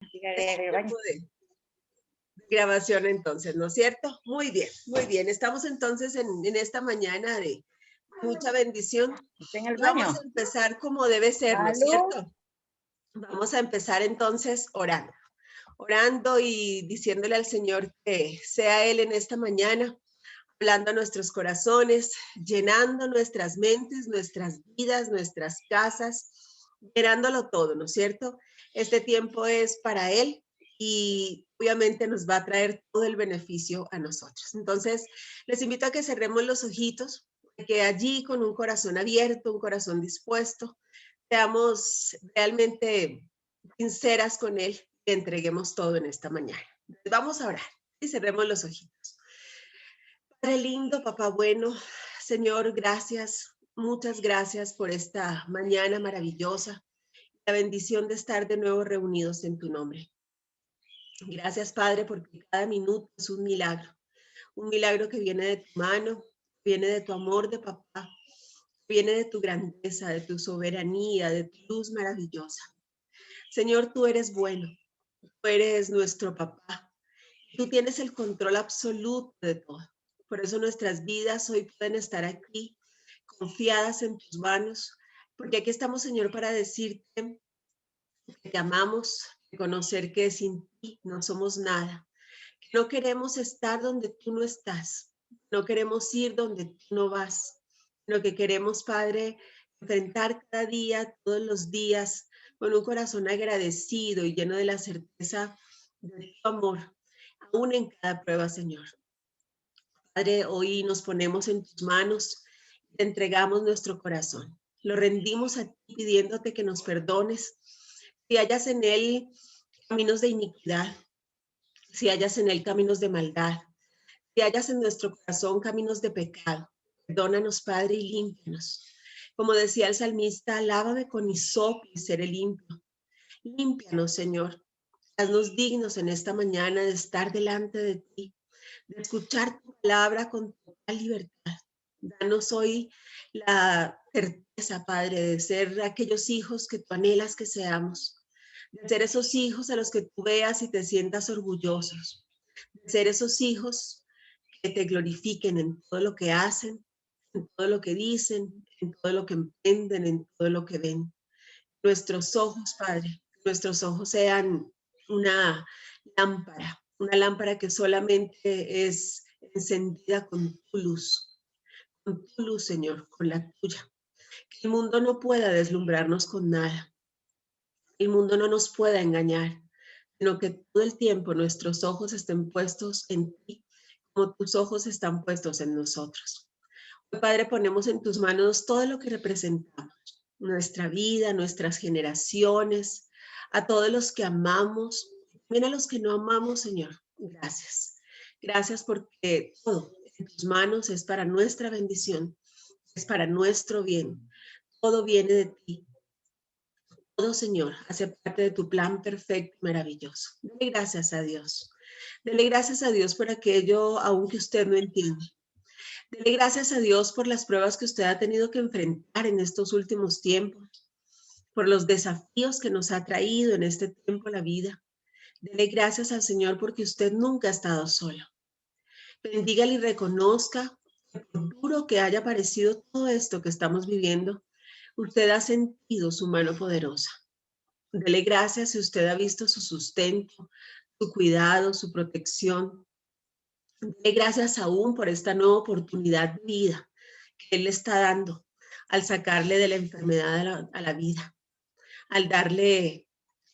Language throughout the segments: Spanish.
Este Baño. tiempo de grabación entonces, ¿no es cierto? Muy bien, muy bien. Estamos entonces en esta mañana de mucha bendición ¿Está en el y vamos a baño? empezar como debe ser, ¿no es ¿Aló? cierto? Vamos a empezar entonces orando, orando y diciéndole al Señor que sea Él en esta mañana, hablando a nuestros corazones, llenando nuestras mentes, nuestras vidas, nuestras casas, llenándolo todo, ¿no es cierto? Este tiempo es para Él y obviamente nos va a traer todo el beneficio a nosotros. Entonces, les invito a que cerremos los ojitos, que allí con un corazón abierto, un corazón dispuesto, seamos realmente sinceras con Él y entreguemos todo en esta mañana. Vamos a orar y cerremos los ojitos. Padre lindo, papá bueno, Señor, gracias, muchas gracias por esta mañana maravillosa, la bendición de estar de nuevo reunidos en tu nombre. Gracias, Padre, porque cada minuto es un milagro que viene de tu mano, viene de tu amor de papá, viene de tu grandeza, de tu soberanía, de tu luz maravillosa. Señor, tú eres bueno, tú eres nuestro papá, tú tienes el control absoluto de todo. Por eso nuestras vidas hoy pueden estar aquí, confiadas en tus manos, porque aquí estamos, Señor, para decirte que te amamos, reconocer que sin ti no somos nada, que no queremos estar donde tú no estás, no queremos ir donde tú no vas, sino que queremos, Padre, enfrentar cada día, todos los días, con un corazón agradecido y lleno de la certeza de tu amor, aún en cada prueba, Señor. Padre, hoy nos ponemos en tus manos, te entregamos nuestro corazón. Lo rendimos a ti pidiéndote que nos perdones. Si hayas en él caminos de iniquidad, si hayas en él caminos de maldad, si hayas en nuestro corazón caminos de pecado, perdónanos, Padre, y límpianos. Como decía el salmista, lávame con hisopo y seré limpio. Límpianos, Señor. Haznos dignos en esta mañana de estar delante de ti, de escuchar tu palabra con total libertad. Danos hoy la certeza, Padre, de ser aquellos hijos que tú anhelas que seamos, de ser esos hijos a los que tú veas y te sientas orgullosos, de ser esos hijos que te glorifiquen en todo lo que hacen, en todo lo que dicen, en todo lo que emprenden, en todo lo que ven. Nuestros ojos, Padre, nuestros ojos sean una una lámpara que solamente es encendida con tu luz, Señor, con la tuya. Que el mundo no pueda deslumbrarnos con nada, el mundo no nos pueda engañar, sino que todo el tiempo nuestros ojos estén puestos en ti, como tus ojos están puestos en nosotros. Hoy, Padre, ponemos en tus manos todo lo que representamos, nuestra vida, nuestras generaciones, a todos los que amamos, también a los que no amamos, Señor. Gracias. Gracias porque todo en tus manos es para nuestra bendición, es para nuestro bien. Todo viene de ti. Todo, Señor, hace parte de tu plan perfecto y maravilloso. Dele gracias a Dios. Dele gracias a Dios por aquello aún que usted no entiende. Dele gracias a Dios por las pruebas que usted ha tenido que enfrentar en estos últimos tiempos, por los desafíos que nos ha traído en este tiempo la vida. Dele gracias al Señor porque usted nunca ha estado solo. Bendígale y reconozca que por duro que haya parecido todo esto que estamos viviendo, usted ha sentido su mano poderosa. Dele gracias si usted ha visto su sustento, su cuidado, su protección. Dele gracias aún por esta nueva oportunidad de vida que Él le está dando al sacarle de la enfermedad a la vida, al darle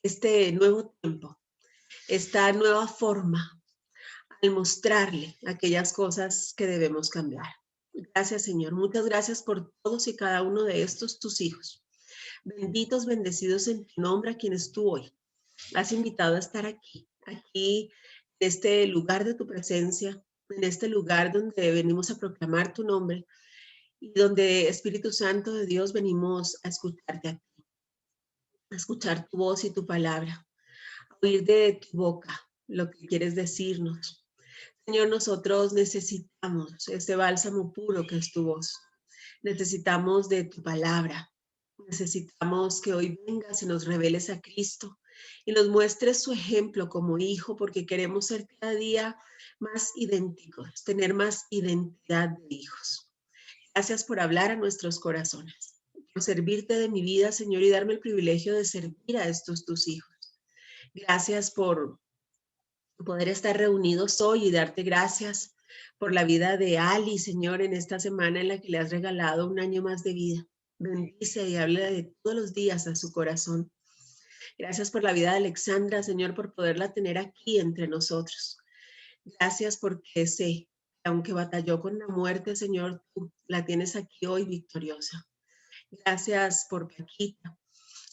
este nuevo tiempo, esta nueva forma, al mostrarle aquellas cosas que debemos cambiar. Gracias, Señor. Muchas gracias por todos y cada uno de estos tus hijos. Benditos, bendecidos en tu nombre a quienes tú hoy has invitado a estar aquí, en este lugar de tu presencia, en este lugar donde venimos a proclamar tu nombre y donde, Espíritu Santo de Dios, venimos a escucharte a ti, a escuchar tu voz y tu palabra, a oír de tu boca lo que quieres decirnos. Señor, nosotros necesitamos este bálsamo puro que es tu voz. Necesitamos de tu palabra. Necesitamos que hoy vengas y nos reveles a Cristo, y nos muestres su ejemplo como hijo, porque queremos ser cada día más idénticos, tener más identidad de hijos. Gracias por hablar a nuestros corazones, por servirte de mi vida, Señor, y darme el privilegio de servir a estos tus hijos. Gracias por poder estar reunidos hoy y darte gracias por la vida de Ali, Señor, en esta semana en la que le has regalado un año más de vida. Bendice y habla de todos los días a su corazón. Gracias por la vida de Alexandra, Señor, por poderla tener aquí entre nosotros. Gracias porque sé que aunque batalló con la muerte, Señor, tú la tienes aquí hoy victoriosa. Gracias por Paquita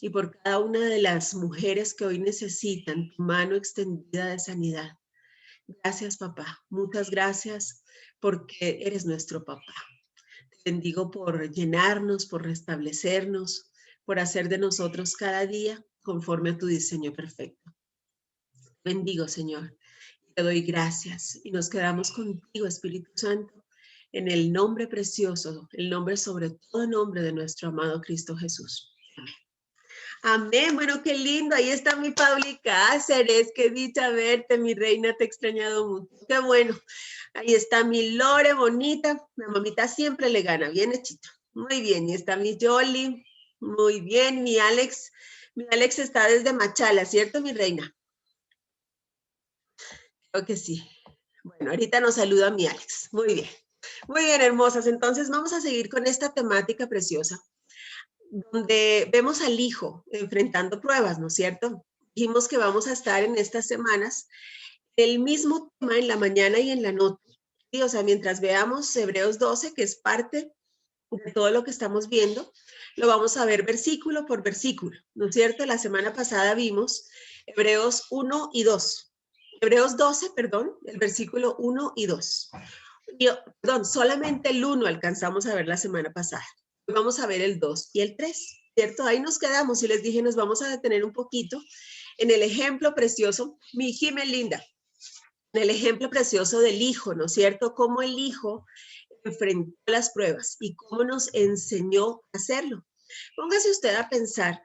y por cada una de las mujeres que hoy necesitan tu mano extendida de sanidad. Gracias, papá. Muchas gracias porque eres nuestro papá. Te bendigo por llenarnos, por restablecernos, por hacer de nosotros cada día conforme a tu diseño perfecto. Bendigo, Señor. Te doy gracias y nos quedamos contigo, Espíritu Santo, en el nombre precioso, el nombre sobre todo nombre de nuestro amado Cristo Jesús. Amén. Amén. Bueno, qué lindo. Ahí está mi Pauli Cáceres. Qué dicha verte, mi reina. Te he extrañado mucho. Qué bueno. Ahí está mi Lore, bonita. La mamita siempre le gana. Bien hechito. Muy bien. Y está mi Yoli. Muy bien. Mi Alex. Mi Alex está desde Machala, ¿cierto, mi reina? Creo que sí. Bueno, ahorita nos saluda mi Alex. Muy bien. Muy bien, hermosas. Entonces vamos a seguir con esta temática preciosa, donde vemos al hijo enfrentando pruebas, ¿no es cierto? Dijimos que vamos a estar en estas semanas el mismo tema en la mañana y en la noche. ¿Sí? O sea, mientras veamos Hebreos 12, que es parte de todo lo que estamos viendo, lo vamos a ver versículo por versículo, ¿no es cierto? La semana pasada vimos Hebreos 1 y 2. Hebreos 12, perdón, el versículo 1 y 2. Perdón, solamente el 1 alcanzamos a ver la semana pasada. Hoy vamos a ver el 2 y el 3, ¿cierto? Ahí nos quedamos y les dije, nos vamos a detener un poquito en el ejemplo precioso, mi Jimé linda, en el ejemplo precioso del hijo, ¿no es cierto? Cómo el hijo enfrentó las pruebas y cómo nos enseñó a hacerlo. Póngase usted a pensar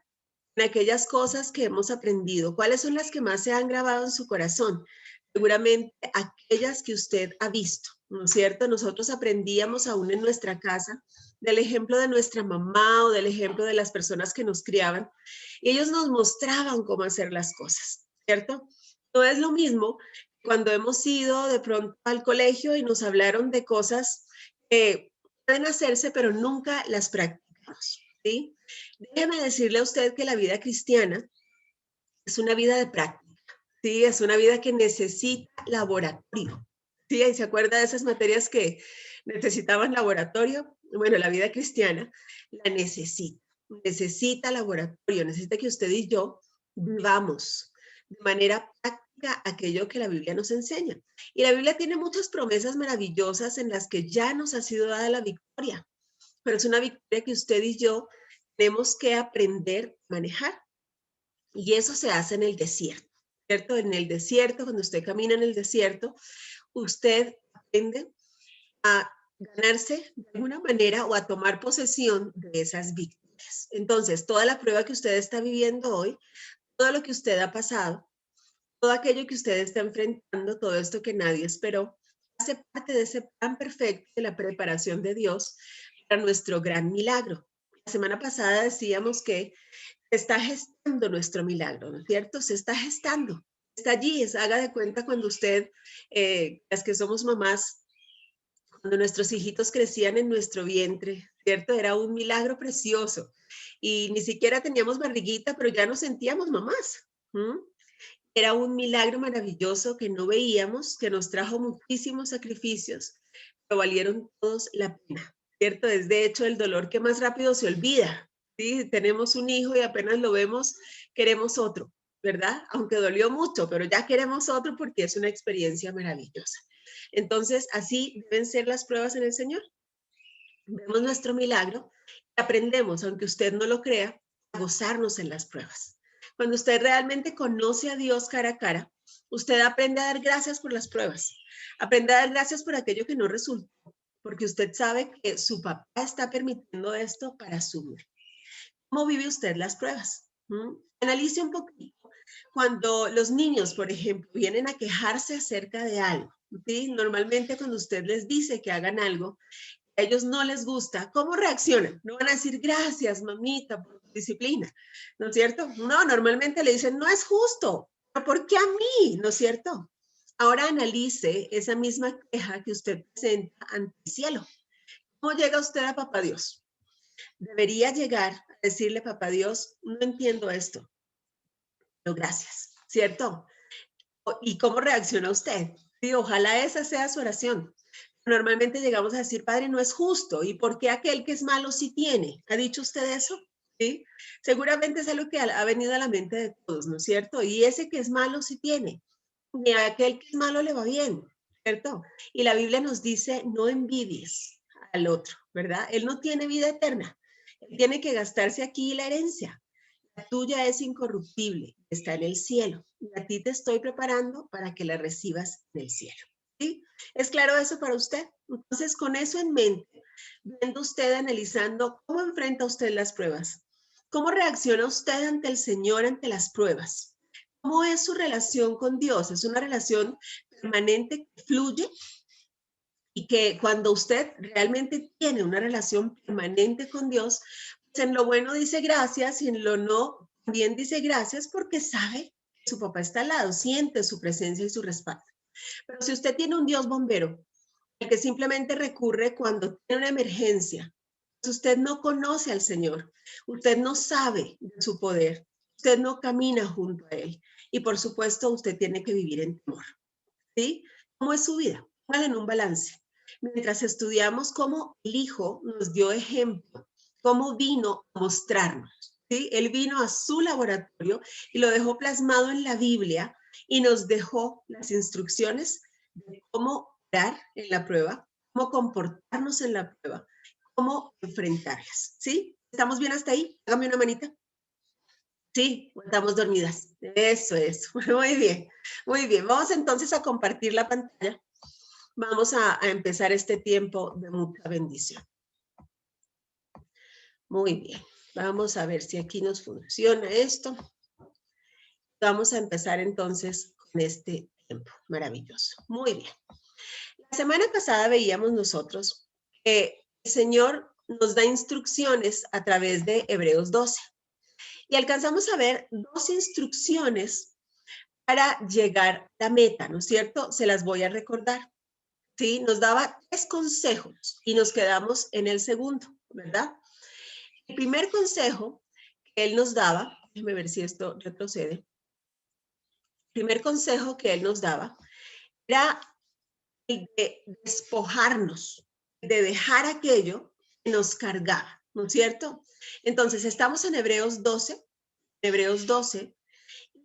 en aquellas cosas que hemos aprendido, cuáles son las que más se han grabado en su corazón. Seguramente aquellas que usted ha visto, ¿no es cierto? Nosotros aprendíamos aún en nuestra casa del ejemplo de nuestra mamá o del ejemplo de las personas que nos criaban y ellos nos mostraban cómo hacer las cosas, ¿cierto? No es lo mismo cuando hemos ido de pronto al colegio y nos hablaron de cosas que pueden hacerse pero nunca las practicamos, ¿sí? Déjeme decirle a usted que la vida cristiana es una vida de práctica, ¿sí? Es una vida que necesita laboratorio, ¿sí? ¿Y se acuerda de esas materias que necesitaban laboratorio? Bueno, la vida cristiana la necesita laboratorio, necesita que usted y yo vivamos de manera práctica aquello que la Biblia nos enseña. Y la Biblia tiene muchas promesas maravillosas en las que ya nos ha sido dada la victoria, pero es una victoria que usted y yo tenemos que aprender a manejar. Y eso se hace en el desierto, ¿cierto? En el desierto, cuando usted camina en el desierto, usted aprende a ganarse de alguna manera o a tomar posesión de esas victorias. Entonces, toda la prueba que usted está viviendo hoy, todo lo que usted ha pasado, todo aquello que usted está enfrentando, todo esto que nadie esperó, hace parte de ese plan perfecto de la preparación de Dios para nuestro gran milagro. La semana pasada decíamos que se está gestando nuestro milagro, ¿no es cierto? Se está gestando, está allí, haga de cuenta cuando usted, las que somos mamás, cuando nuestros hijitos crecían en nuestro vientre, ¿cierto? Era un milagro precioso y ni siquiera teníamos barriguita, pero ya nos sentíamos mamás. ¿Mm? Era un milagro maravilloso que no veíamos, que nos trajo muchísimos sacrificios, pero valieron todos la pena, ¿cierto? Es de hecho el dolor que más rápido se olvida, ¿sí? Tenemos un hijo y apenas lo vemos, queremos otro, ¿verdad? Aunque dolió mucho, pero ya queremos otro porque es una experiencia maravillosa. Entonces, así deben ser las pruebas en el Señor. Vemos nuestro milagro y aprendemos, aunque usted no lo crea, a gozarnos en las pruebas. Cuando usted realmente conoce a Dios cara a cara, usted aprende a dar gracias por las pruebas, aprende a dar gracias por aquello que no resultó, porque usted sabe que su papá está permitiendo esto para su bien. ¿Cómo vive usted las pruebas? ¿Mm? Analice un poquito Cuando los niños, por ejemplo, vienen a quejarse acerca de algo, ¿sí? Normalmente cuando usted les dice que hagan algo, a ellos no les gusta, ¿cómo reaccionan? No van a decir gracias, mamita, por tu disciplina, ¿no es cierto? No, normalmente le dicen, no es justo, pero ¿por qué a mí? ¿No es cierto? Ahora analice esa misma queja que usted presenta ante el cielo. ¿Cómo llega usted a Papá Dios? Debería llegar a decirle, Papá Dios, no entiendo esto, pero gracias, ¿cierto? ¿Y cómo reacciona usted? Sí, ojalá esa sea su oración. Normalmente llegamos a decir, Padre, no es justo. ¿Y por qué aquel que es malo sí tiene? ¿Ha dicho usted eso? ¿Sí? Seguramente es algo que ha venido a la mente de todos, ¿no es cierto? Y ese que es malo sí tiene. Y a aquel que es malo le va bien, ¿cierto? Y la Biblia nos dice, no envidies al otro, ¿verdad? Él no tiene vida eterna. Él tiene que gastarse aquí la herencia. La tuya es incorruptible, está en el cielo. Y a ti te estoy preparando para que la recibas del cielo. ¿Sí? ¿Es claro eso para usted? Entonces, con eso en mente, viendo usted, analizando cómo enfrenta usted las pruebas, cómo reacciona usted ante el Señor ante las pruebas, cómo es su relación con Dios. ¿Es una relación permanente que fluye? Y que cuando usted realmente tiene una relación permanente con Dios, pues en lo bueno dice gracias y en lo no también dice gracias porque sabe que su papá está al lado, siente su presencia y su respaldo. Pero si usted tiene un Dios bombero, el que simplemente recurre cuando tiene una emergencia, pues usted no conoce al Señor, usted no sabe de su poder, usted no camina junto a Él y por supuesto usted tiene que vivir en temor. ¿Sí? ¿Cómo es su vida? Póngala en un balance. Mientras estudiamos cómo el Hijo nos dio ejemplo, cómo vino a mostrarnos, ¿sí? Él vino a su laboratorio y lo dejó plasmado en la Biblia y nos dejó las instrucciones de cómo orar en la prueba, cómo comportarnos en la prueba, cómo enfrentarlas, ¿sí? ¿Estamos bien hasta ahí? Hágame una manita. Sí, estamos dormidas. Eso es. Muy bien, muy bien. Vamos entonces a compartir la pantalla. Vamos a empezar este tiempo de mucha bendición. Muy bien. Vamos a ver si aquí nos funciona esto. Vamos a empezar entonces con este tiempo maravilloso. Muy bien. La semana pasada veíamos nosotros que el Señor nos da instrucciones a través de Hebreos 12 y alcanzamos a ver dos instrucciones para llegar a la meta, ¿no es cierto? Se las voy a recordar. ¿Sí? Nos daba 3 consejos y nos quedamos en el segundo, ¿verdad? El primer consejo que él nos daba, déjeme ver si esto retrocede. El primer consejo que él nos daba era el de despojarnos, de dejar aquello que nos cargaba, ¿no es cierto? Entonces, estamos en Hebreos 12,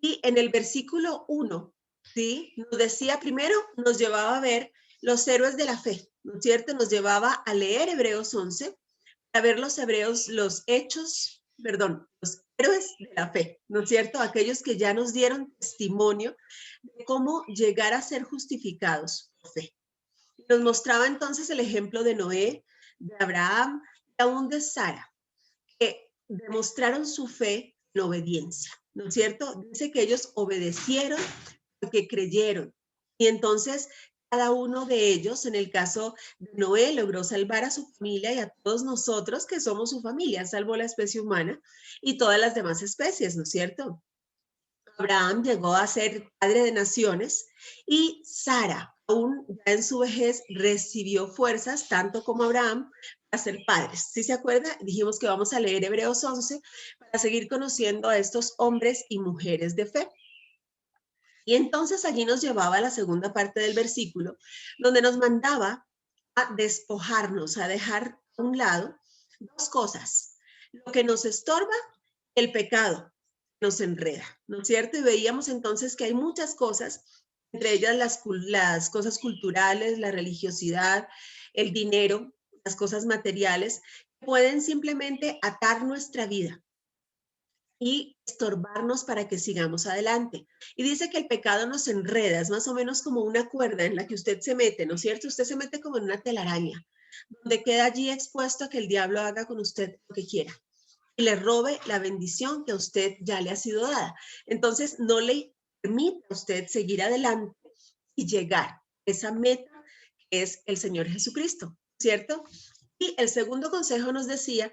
y en el versículo 1, ¿sí? Nos decía primero, nos llevaba a ver los héroes de la fe, ¿no es cierto? Nos llevaba a leer Hebreos 11, a ver los hebreos, los hechos, perdón, los héroes de la fe, ¿no es cierto? Aquellos que ya nos dieron testimonio de cómo llegar a ser justificados por fe. Nos mostraba entonces el ejemplo de Noé, de Abraham y aún de Sara, que demostraron su fe en obediencia, ¿no es cierto? Dice que ellos obedecieron porque creyeron. Y entonces cada uno de ellos, en el caso de Noé, logró salvar a su familia y a todos nosotros que somos su familia, salvó la especie humana y todas las demás especies, ¿no es cierto? Abraham llegó a ser padre de naciones y Sara, aún ya en su vejez, recibió fuerzas, tanto como Abraham, para ser padres. ¿Sí se acuerda? Dijimos que vamos a leer Hebreos 11 para seguir conociendo a estos hombres y mujeres de fe. Y entonces allí nos llevaba a la segunda parte del versículo, donde nos mandaba a despojarnos, a dejar a un lado 2 cosas. Lo que nos estorba, el pecado nos enreda, ¿no es cierto? Y veíamos entonces que hay muchas cosas, entre ellas las cosas culturales, la religiosidad, el dinero, las cosas materiales, que pueden simplemente atar nuestra vida y estorbarnos para que sigamos adelante. Y dice que el pecado nos enreda, es más o menos como una cuerda en la que usted se mete, ¿no es cierto? Usted se mete como en una telaraña, donde queda allí expuesto a que el diablo haga con usted lo que quiera. y le robe la bendición que a usted ya le ha sido dada. Entonces, no le permita a usted seguir adelante y llegar a esa meta que es el Señor Jesucristo, ¿cierto? Y el segundo consejo nos decía,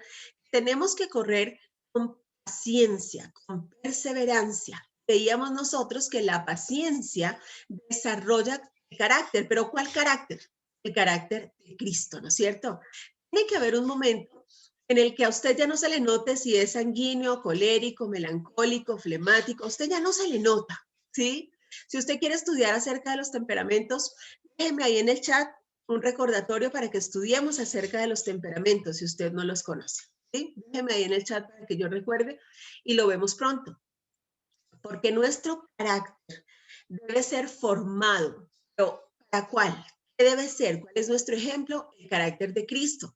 tenemos que correr con paciencia, con perseverancia. Veíamos nosotros que la paciencia desarrolla el carácter, pero ¿cuál carácter? El carácter de Cristo, ¿no es cierto? Tiene que haber un momento en el que a usted ya no se le note si es sanguíneo, colérico, melancólico, flemático, a usted ya no se le nota, ¿sí? Si usted quiere estudiar acerca de los temperamentos, déjeme ahí en el chat un recordatorio para que estudiemos acerca de los temperamentos si usted no los conoce, ¿sí? Déjeme ahí en el chat para que yo recuerde y lo vemos pronto, porque nuestro carácter debe ser formado, pero ¿para cuál? ¿Qué debe ser? ¿Cuál es nuestro ejemplo? El carácter de Cristo.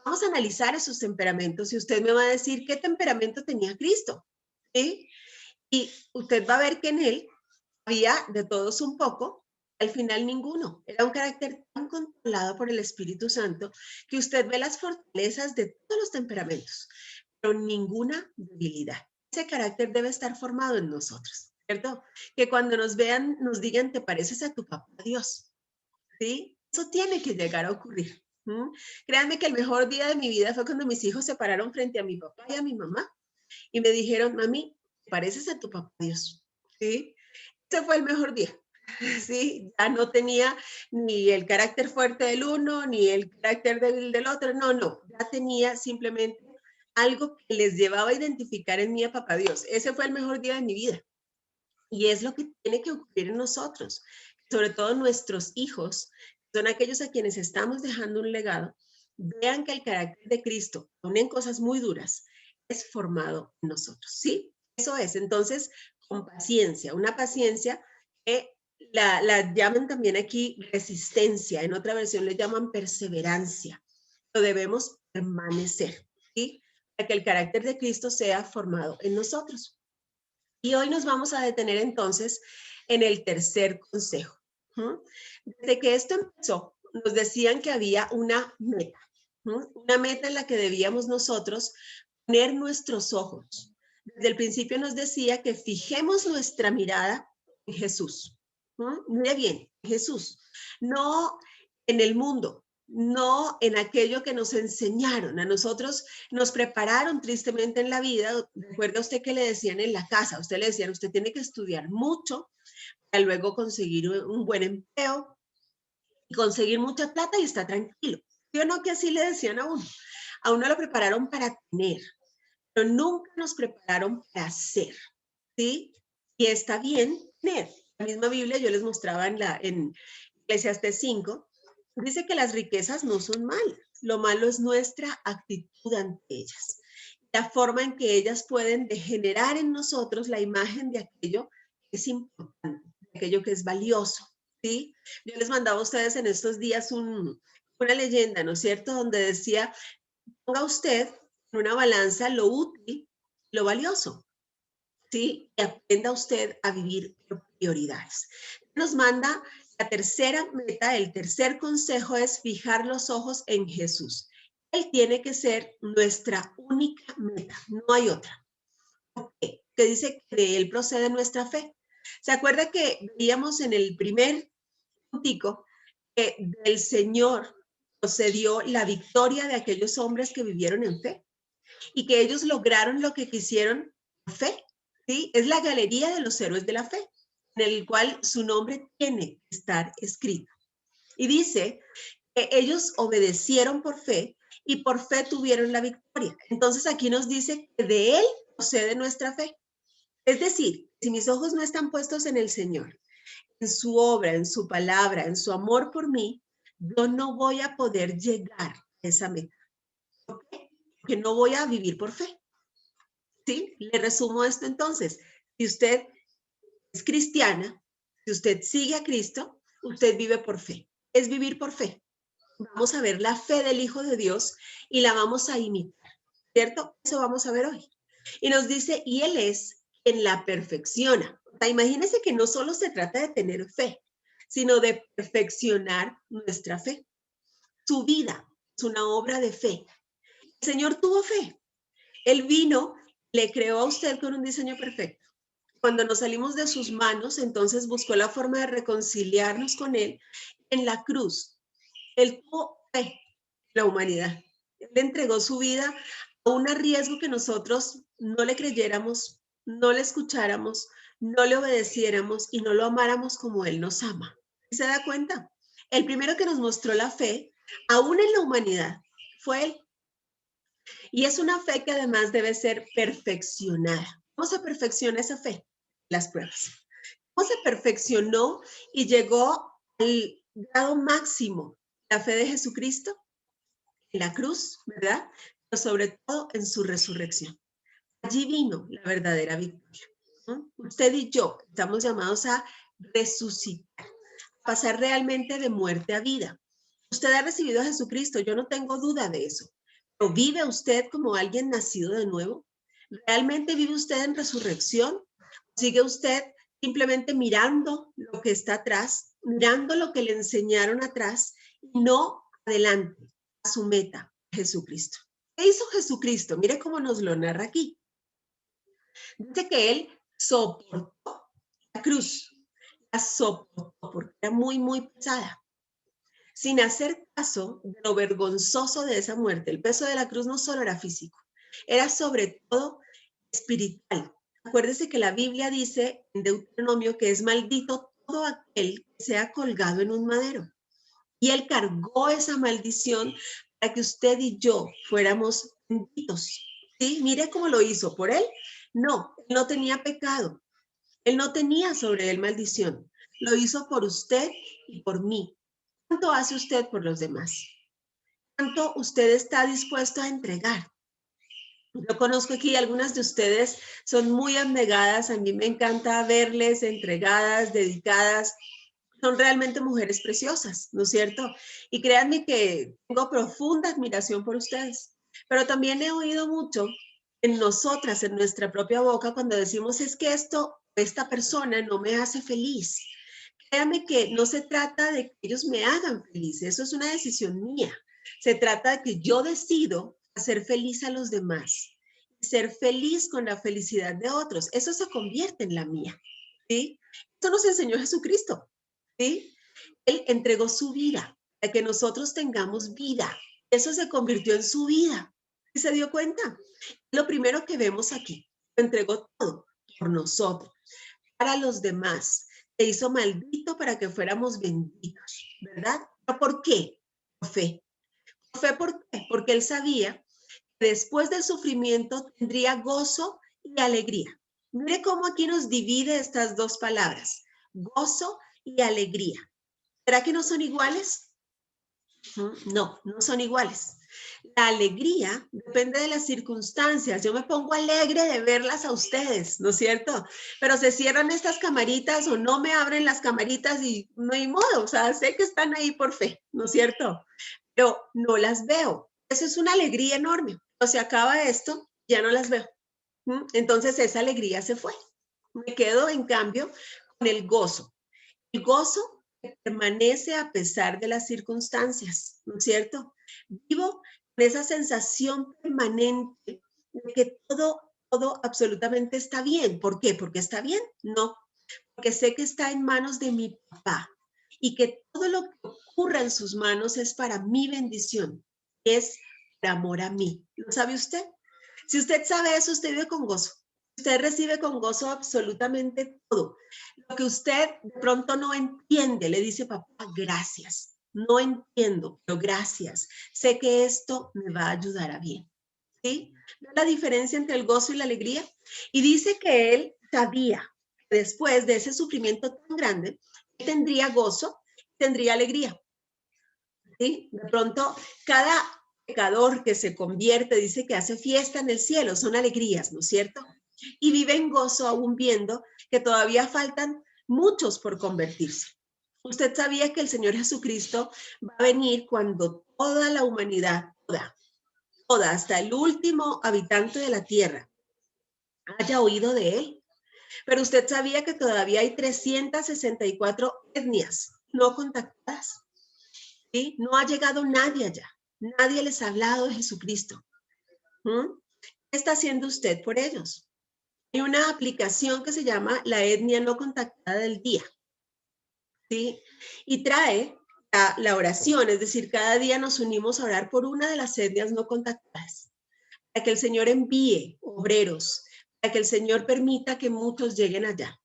Vamos a analizar esos temperamentos y usted me va a decir qué temperamento tenía Cristo, ¿sí? Y usted va a ver que en él había de todos un poco, al final ninguno. Era un carácter tan controlado por el Espíritu Santo que usted ve las fortalezas de todos los temperamentos, pero ninguna debilidad. Ese carácter debe estar formado en nosotros, ¿cierto? Que cuando nos vean, nos digan, te pareces a tu papá Dios, ¿sí? Eso tiene que llegar a ocurrir. Créanme que el mejor día de mi vida fue cuando mis hijos se pararon frente a mi papá y a mi mamá y me dijeron, mami, te pareces a tu papá Dios, ¿sí? Ese fue el mejor día. Sí, ya no tenía ni el carácter fuerte del uno, ni el carácter débil del otro, no, no, ya tenía simplemente algo que les llevaba a identificar en mí a papá Dios. Ese fue el mejor día de mi vida. Y es lo que tiene que ocurrir en nosotros, sobre todo nuestros hijos, son aquellos a quienes estamos dejando un legado, vean que el carácter de Cristo, aun en cosas muy duras, es formado en nosotros, ¿sí? Eso es, entonces, con paciencia, una paciencia que la llaman también aquí resistencia, en otra versión le llaman perseverancia, lo debemos permanecer, ¿sí? Para que el carácter de Cristo sea formado en nosotros. Y hoy nos vamos a detener entonces en el tercer consejo. Desde que esto empezó, nos decían que había una meta, una meta en la que debíamos nosotros poner nuestros ojos. Desde el principio nos decía que fijemos nuestra mirada en Jesús. Mire bien, Jesús, no en el mundo, no en aquello que nos enseñaron. A nosotros nos prepararon tristemente en la vida. Recuerda usted que le decían en la casa, a usted le decían, usted tiene que estudiar mucho para luego conseguir un buen empleo y conseguir mucha plata y estar tranquilo. Yo no que así le decían a uno. A uno lo prepararon para tener, pero nunca nos prepararon para ser, ¿sí? Y está bien tener. La misma Biblia yo les mostraba en Eclesiastés 5, dice que las riquezas no son malas, lo malo es nuestra actitud ante ellas, la forma en que ellas pueden degenerar en nosotros la imagen de aquello que es importante, de aquello que es valioso, ¿sí? Yo les mandaba a ustedes en estos días una leyenda, ¿no es cierto?, donde decía, ponga usted en una balanza lo útil, lo valioso, ¿sí? Y aprenda usted a vivir por prioridades. Nos manda la tercera meta, el tercer consejo es fijar los ojos en Jesús. Él tiene que ser nuestra única meta, no hay otra. ¿Por qué? Que dice que de Él procede nuestra fe. ¿Se acuerda que veíamos en el primer puntico que del Señor procedió la victoria de aquellos hombres que vivieron en fe y que ellos lograron lo que quisieron por fe? ¿Sí? Es la galería de los héroes de la fe, en el cual su nombre tiene que estar escrito. Y dice que ellos obedecieron por fe y por fe tuvieron la victoria. Entonces aquí nos dice que de Él procede nuestra fe. Es decir, si mis ojos no están puestos en el Señor, en su obra, en su palabra, en su amor por mí, yo no voy a poder llegar a esa meta. ¿Por qué? Porque no voy a vivir por fe. ¿Sí? Le resumo esto entonces. Si usted es cristiana, si usted sigue a Cristo, usted vive por fe. Es vivir por fe. Vamos a ver la fe del Hijo de Dios y la vamos a imitar, ¿cierto? Eso vamos a ver hoy. Y nos dice, y Él es quien la perfecciona. O sea, imagínense que no solo se trata de tener fe, sino de perfeccionar nuestra fe. Su vida es una obra de fe. El Señor tuvo fe. Él vino, le creó a usted con un diseño perfecto. Cuando nos salimos de sus manos, entonces buscó la forma de reconciliarnos con Él en la cruz. Él tuvo fe en la humanidad. Él entregó su vida a un riesgo que nosotros no le creyéramos, no le escucháramos, no le obedeciéramos y no lo amáramos como Él nos ama. ¿Se da cuenta? El primero que nos mostró la fe, aún en la humanidad, fue Él. Y es una fe que además debe ser perfeccionada. ¿Cómo se perfecciona esa fe? Las pruebas. ¿Cómo se perfeccionó y llegó al grado máximo la fe de Jesucristo? En la cruz, ¿verdad? Pero sobre todo en su resurrección. Allí vino la verdadera victoria. ¿No? Usted y yo estamos llamados a resucitar, a pasar realmente de muerte a vida. Usted ha recibido a Jesucristo, yo no tengo duda de eso. ¿Pero vive usted como alguien nacido de nuevo? ¿Realmente vive usted en resurrección? ¿Sigue usted simplemente mirando lo que está atrás, mirando lo que le enseñaron atrás y no adelante a su meta, Jesucristo? ¿Qué hizo Jesucristo? Mire cómo nos lo narra aquí. Dice que él soportó la cruz, la soportó porque era muy, muy pesada, sin hacer caso de lo vergonzoso de esa muerte. El peso de la cruz no solo era físico, era sobre todo espiritual. Acuérdese que la Biblia dice en Deuteronomio que es maldito todo aquel que sea colgado en un madero. Y él cargó esa maldición para que usted y yo fuéramos benditos. ¿Sí? Mire cómo lo hizo. ¿Por él? No, él no tenía pecado. Él no tenía sobre él maldición. Lo hizo por usted y por mí. ¿Cuánto hace usted por los demás? ¿Cuánto usted está dispuesto a entregar? Yo conozco aquí algunas de ustedes son muy abnegadas, a mí me encanta verles entregadas, dedicadas, son realmente mujeres preciosas, ¿no es cierto? Y créanme que tengo profunda admiración por ustedes, pero también he oído mucho en nosotras, en nuestra propia boca, cuando decimos es que esta persona no me hace feliz. Créanme que no se trata de que ellos me hagan feliz, eso es una decisión mía. Se trata de que yo decido hacer feliz a los demás, ser feliz con la felicidad de otros. Eso se convierte en la mía, ¿sí? Eso nos enseñó Jesucristo, ¿sí? Él entregó su vida para que nosotros tengamos vida. Eso se convirtió en su vida. ¿Y se dio cuenta? Lo primero que vemos aquí, lo entregó todo por nosotros, para los demás. Se hizo maldito para que fuéramos benditos, ¿verdad? ¿Pero por qué? Por fe. ¿Por fe por qué? Porque él sabía que después del sufrimiento tendría gozo y alegría. Mire cómo aquí nos divide estas dos palabras, gozo y alegría. ¿Será que no son iguales? No, no son iguales. La alegría depende de las circunstancias. Yo me pongo alegre de verlas a ustedes, ¿no es cierto? Pero se cierran estas camaritas o no me abren las camaritas y no hay modo. O sea, sé que están ahí por fe, ¿no es cierto? Pero no las veo. Eso es una alegría enorme. O se acaba esto, ya no las veo. Entonces esa alegría se fue. Me quedo, en cambio, con el gozo. El gozo permanece a pesar de las circunstancias, ¿no es cierto? Vivo con esa sensación permanente de que todo absolutamente está bien. ¿Por qué? ¿Porque está bien? No, porque sé que está en manos de mi papá y que todo lo que ocurra en sus manos es para mi bendición, es por amor a mí. ¿Lo sabe usted? Si usted sabe eso, usted vive con gozo. Usted recibe con gozo absolutamente todo. Lo que usted de pronto no entiende, le dice papá, gracias. No entiendo, pero gracias. Sé que esto me va a ayudar a bien. ¿Sí? ¿Ve la diferencia entre el gozo y la alegría? Y dice que él sabía que después de ese sufrimiento tan grande, él tendría gozo, tendría alegría. ¿Sí? De pronto, cada pecador que se convierte dice que hace fiesta en el cielo, son alegrías, ¿no es cierto? Y vive en gozo aún viendo que todavía faltan muchos por convertirse. Usted sabía que el Señor Jesucristo va a venir cuando toda la humanidad, toda, hasta el último habitante de la tierra, haya oído de él. Pero usted sabía que todavía hay 364 etnias no contactadas. ¿Sí? No ha llegado nadie allá. Nadie les ha hablado de Jesucristo. ¿Mm? ¿Qué está haciendo usted por ellos? Hay una aplicación que se llama la etnia no contactada del día, ¿sí? Y trae la oración, es decir, cada día nos unimos a orar por una de las etnias no contactadas, para que el Señor envíe obreros, para que el Señor permita que muchos lleguen allá,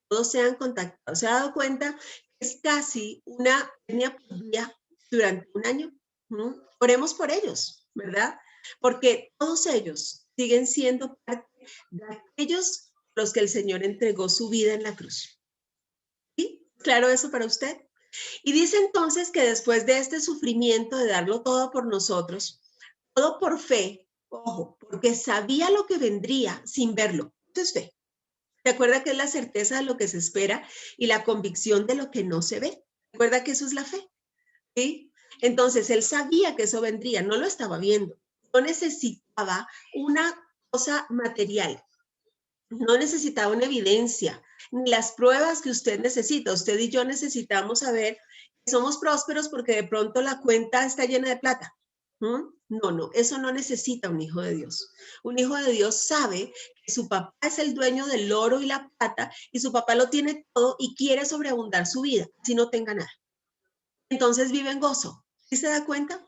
todos sean contactados. ¿Se ha dado cuenta? Es casi una etnia por día durante un año. ¿Mm? Oremos por ellos, ¿verdad? Porque todos ellos siguen siendo parte de aquellos los que el Señor entregó su vida en la cruz. ¿Sí? ¿Claro eso para usted? Y dice entonces que después de este sufrimiento de darlo todo por nosotros, todo por fe, ojo, porque sabía lo que vendría sin verlo. Eso es fe. Recuerda que es la certeza de lo que se espera y la convicción de lo que no se ve. Recuerda que eso es la fe. ¿Sí? Entonces, él sabía que eso vendría, no lo estaba viendo. No necesitaba una cosa material, no necesitaba una evidencia, ni las pruebas que usted necesita. Usted y yo necesitamos saber que somos prósperos porque de pronto la cuenta está llena de plata. No, eso no necesita un hijo de Dios. Un hijo de Dios sabe que su papá es el dueño del oro y la plata y su papá lo tiene todo y quiere sobreabundar su vida, si no tenga nada. Entonces vive en gozo. ¿Sí se da cuenta?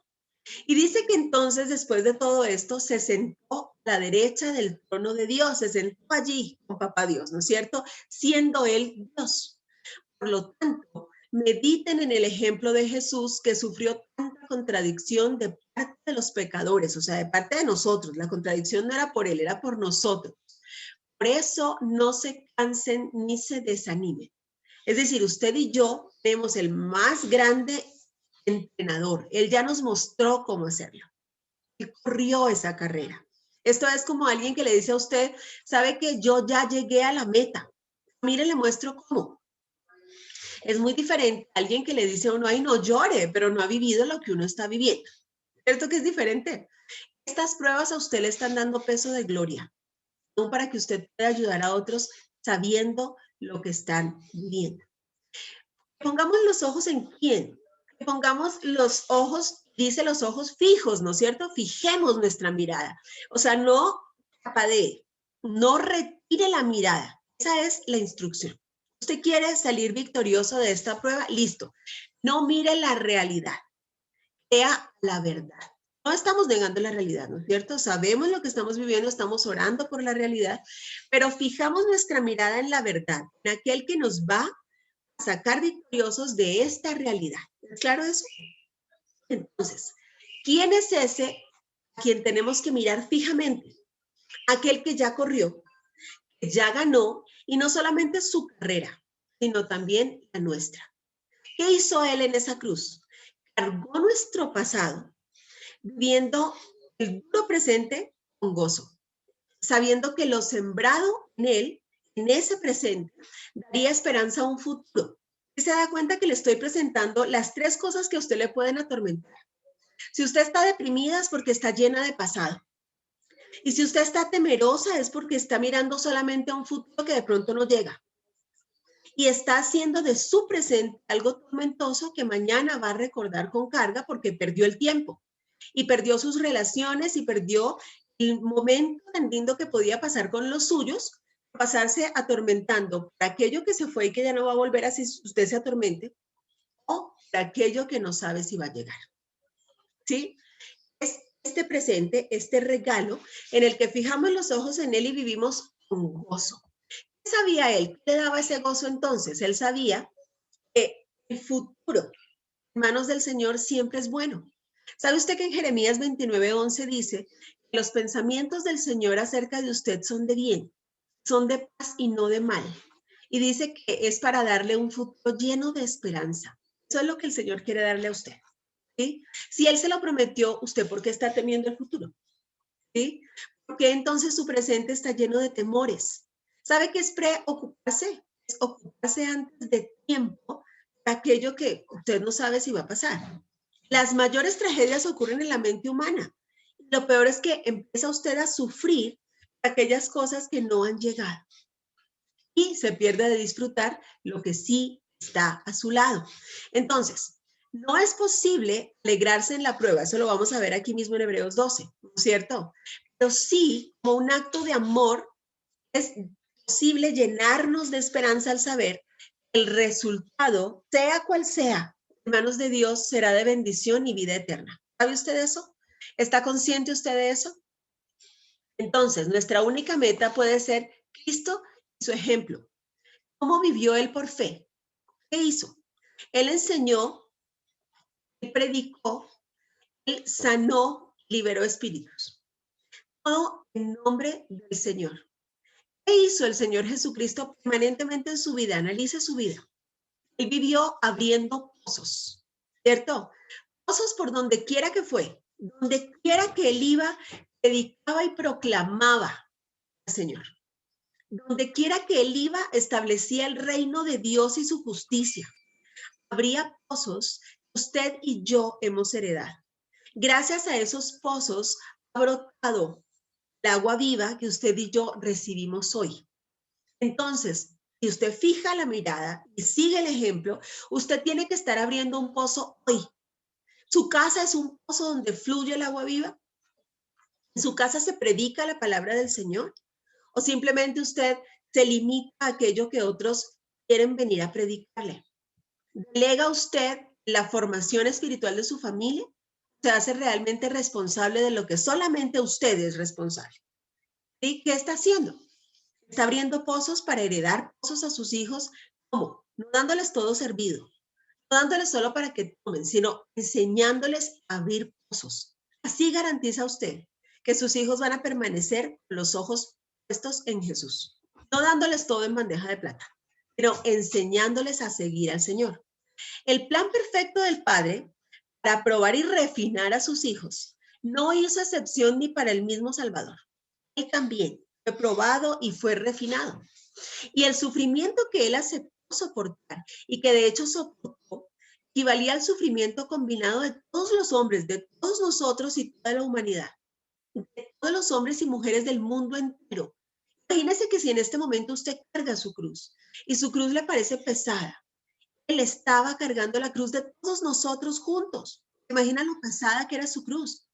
Y dice que entonces, después de todo esto, se sentó a la derecha del trono de Dios, se sentó allí con papá Dios, ¿no es cierto? Siendo él Dios. Por lo tanto, mediten en el ejemplo de Jesús que sufrió tanta contradicción de parte de los pecadores, o sea, de parte de nosotros. La contradicción no era por él, era por nosotros. Por eso no se cansen ni se desanimen. Es decir, usted y yo tenemos el más grande entrenador. Él ya nos mostró cómo hacerlo. Él corrió esa carrera. Esto es como alguien que le dice a usted, sabe que yo ya llegué a la meta. Mire, le muestro cómo. Es muy diferente a alguien que le dice a uno, ay, no llore, pero no ha vivido lo que uno está viviendo. ¿Cierto que es diferente? Estas pruebas a usted le están dando peso de gloria, aún para que usted pueda ayudar a otros sabiendo lo que están viviendo. Pongamos los ojos en quién. Pongamos los ojos, dice los ojos fijos, ¿no es cierto? Fijemos nuestra mirada. O sea, no tapadee, no retire la mirada. Esa es la instrucción. ¿Usted quiere salir victorioso de esta prueba? Listo. No mire la realidad, vea la verdad. No estamos negando la realidad, ¿no es cierto? Sabemos lo que estamos viviendo, estamos orando por la realidad, pero fijamos nuestra mirada en la verdad, en aquel que nos va a sacar victoriosos de esta realidad. ¿Es claro eso? Entonces, ¿quién es ese a quien tenemos que mirar fijamente? Aquel que ya corrió, que ya ganó, y no solamente su carrera, sino también la nuestra. ¿Qué hizo él en esa cruz? Cargó nuestro pasado, viviendo el duro presente con gozo, sabiendo que lo sembrado en él, en ese presente, daría esperanza a un futuro. Y se da cuenta que le estoy presentando las tres cosas que a usted le pueden atormentar. Si usted está deprimida es porque está llena de pasado. Y si usted está temerosa es porque está mirando solamente a un futuro que de pronto no llega. Y está haciendo de su presente algo tormentoso que mañana va a recordar con carga porque perdió el tiempo y perdió sus relaciones y perdió el momento tan lindo que podía pasar con los suyos, pasarse atormentando por aquello que se fue y que ya no va a volver así usted se atormente, o por aquello que no sabe si va a llegar. ¿Sí? Es este presente, este regalo en el que fijamos los ojos en él y vivimos con gozo. ¿Qué sabía él? ¿Qué le daba ese gozo entonces? Él sabía que el futuro en manos del Señor siempre es bueno. ¿Sabe usted que en Jeremías 29:11 dice que los pensamientos del Señor acerca de usted son de bien, son de paz y no de mal? Y dice que es para darle un futuro lleno de esperanza. Eso es lo que el Señor quiere darle a usted. ¿Sí? Si Él se lo prometió, ¿usted por qué está temiendo el futuro? ¿Sí? Porque entonces su presente está lleno de temores. ¿Sabe qué es preocuparse? Es ocuparse antes de tiempo de aquello que usted no sabe si va a pasar. Las mayores tragedias ocurren en la mente humana. Lo peor es que empieza usted a sufrir aquellas cosas que no han llegado y se pierde de disfrutar lo que sí está a su lado. Entonces, No es posible alegrarse en la prueba, eso lo vamos a ver aquí mismo en Hebreos 12, ¿no es cierto? Pero sí, como un acto de amor, es posible llenarnos de esperanza al saber que el resultado, sea cual sea, en manos de Dios, será de bendición y vida eterna. ¿Sabe usted eso? ¿Está consciente usted de eso? Entonces, nuestra única meta puede ser Cristo y su ejemplo. ¿Cómo vivió él por fe? ¿Qué hizo? Él enseñó, él predicó, él sanó, liberó espíritus. Todo en nombre del Señor. ¿Qué hizo el Señor Jesucristo permanentemente en su vida? Analice su vida. Él vivió abriendo pozos, ¿cierto? Pozos por donde quiera que fue, donde quiera que él iba, predicaba y proclamaba al Señor. Donde quiera que él iba, establecía el reino de Dios y su justicia. Habría pozos que usted y yo hemos heredado. Gracias a esos pozos ha brotado el agua viva que usted y yo recibimos hoy. Entonces, si usted fija la mirada y sigue el ejemplo, usted tiene que estar abriendo un pozo hoy. ¿Su casa es un pozo donde fluye el agua viva? ¿En su casa se predica la palabra del Señor? ¿O simplemente usted se limita a aquello que otros quieren venir a predicarle? ¿Delega usted la formación espiritual de su familia? ¿Se hace realmente responsable de lo que solamente usted es responsable? ¿Sí? ¿Qué está haciendo? ¿Está abriendo pozos para heredar pozos a sus hijos? ¿Cómo? No dándoles todo servido, no dándoles solo para que tomen, sino enseñándoles a abrir pozos. Así garantiza usted que sus hijos van a permanecer con los ojos puestos en Jesús, no dándoles todo en bandeja de plata, pero enseñándoles a seguir al Señor. El plan perfecto del Padre para probar y refinar a sus hijos no hizo excepción ni para el mismo Salvador. Él también fue probado y fue refinado. Y el sufrimiento que él aceptó soportar y que de hecho soportó, equivalía al sufrimiento combinado de todos los hombres, de todos nosotros y toda la humanidad, de todos los hombres y mujeres del mundo entero. Imagínese que si en este momento usted carga su cruz y su cruz le parece pesada, él estaba cargando la cruz de todos nosotros juntos. Imagina lo pesada que era su cruz.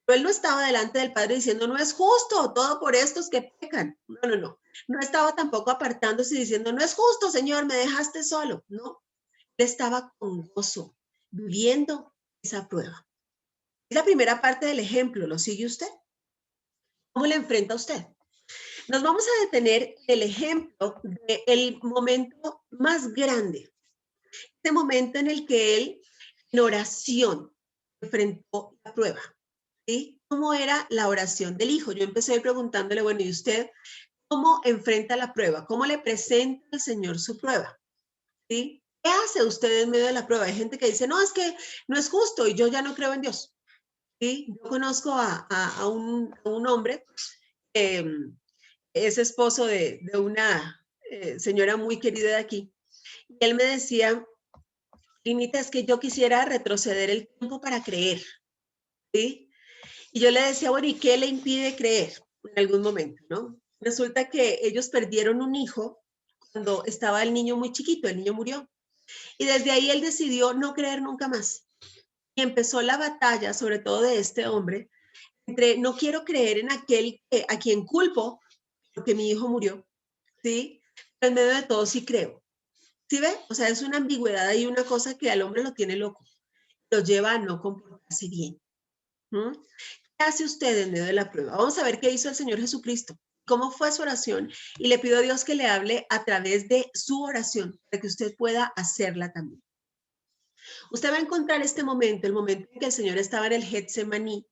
Pero él no estaba delante del Padre diciendo, no es justo, todo por estos que pecan. No, no, no. No estaba tampoco apartándose y diciendo, no es justo, Señor, me dejaste solo. No, él estaba con gozo, viviendo esa prueba. Es la primera parte del ejemplo, ¿lo sigue usted? ¿Cómo le enfrenta usted? Nos vamos a detener el ejemplo del momento más grande, este momento en el que él, en oración, enfrentó la prueba. ¿Sí? ¿Cómo era la oración del hijo? Yo empecé preguntándole, bueno, ¿y usted cómo enfrenta la prueba? ¿Cómo le presenta al Señor su prueba? ¿Sí? ¿Qué hace usted en medio de la prueba? Hay gente que dice, no, es que no es justo y yo ya no creo en Dios. ¿Sí? Yo conozco a un hombre que es esposo de una señora muy querida de aquí. Y él me decía, Linita, es que yo quisiera retroceder el tiempo para creer. ¿Sí? Y yo le decía, bueno, ¿y qué le impide creer en algún momento, no? Resulta que ellos perdieron un hijo cuando estaba el niño muy chiquito, el niño murió. Y desde ahí él decidió no creer nunca más. Y empezó la batalla, sobre todo de este hombre, entre no quiero creer en aquel a quien culpo porque mi hijo murió, ¿sí? Pero en medio de todo sí creo. ¿Sí ve? O sea, es una ambigüedad y una cosa que al hombre lo tiene loco, lo lleva a no comportarse bien. ¿Mm? ¿Qué hace usted en medio de la prueba? Vamos a ver qué hizo el Señor Jesucristo, cómo fue su oración y le pido a Dios que le hable a través de su oración para que usted pueda hacerla también. Usted va a encontrar este momento, el momento en que el Señor estaba en el Getsemaní,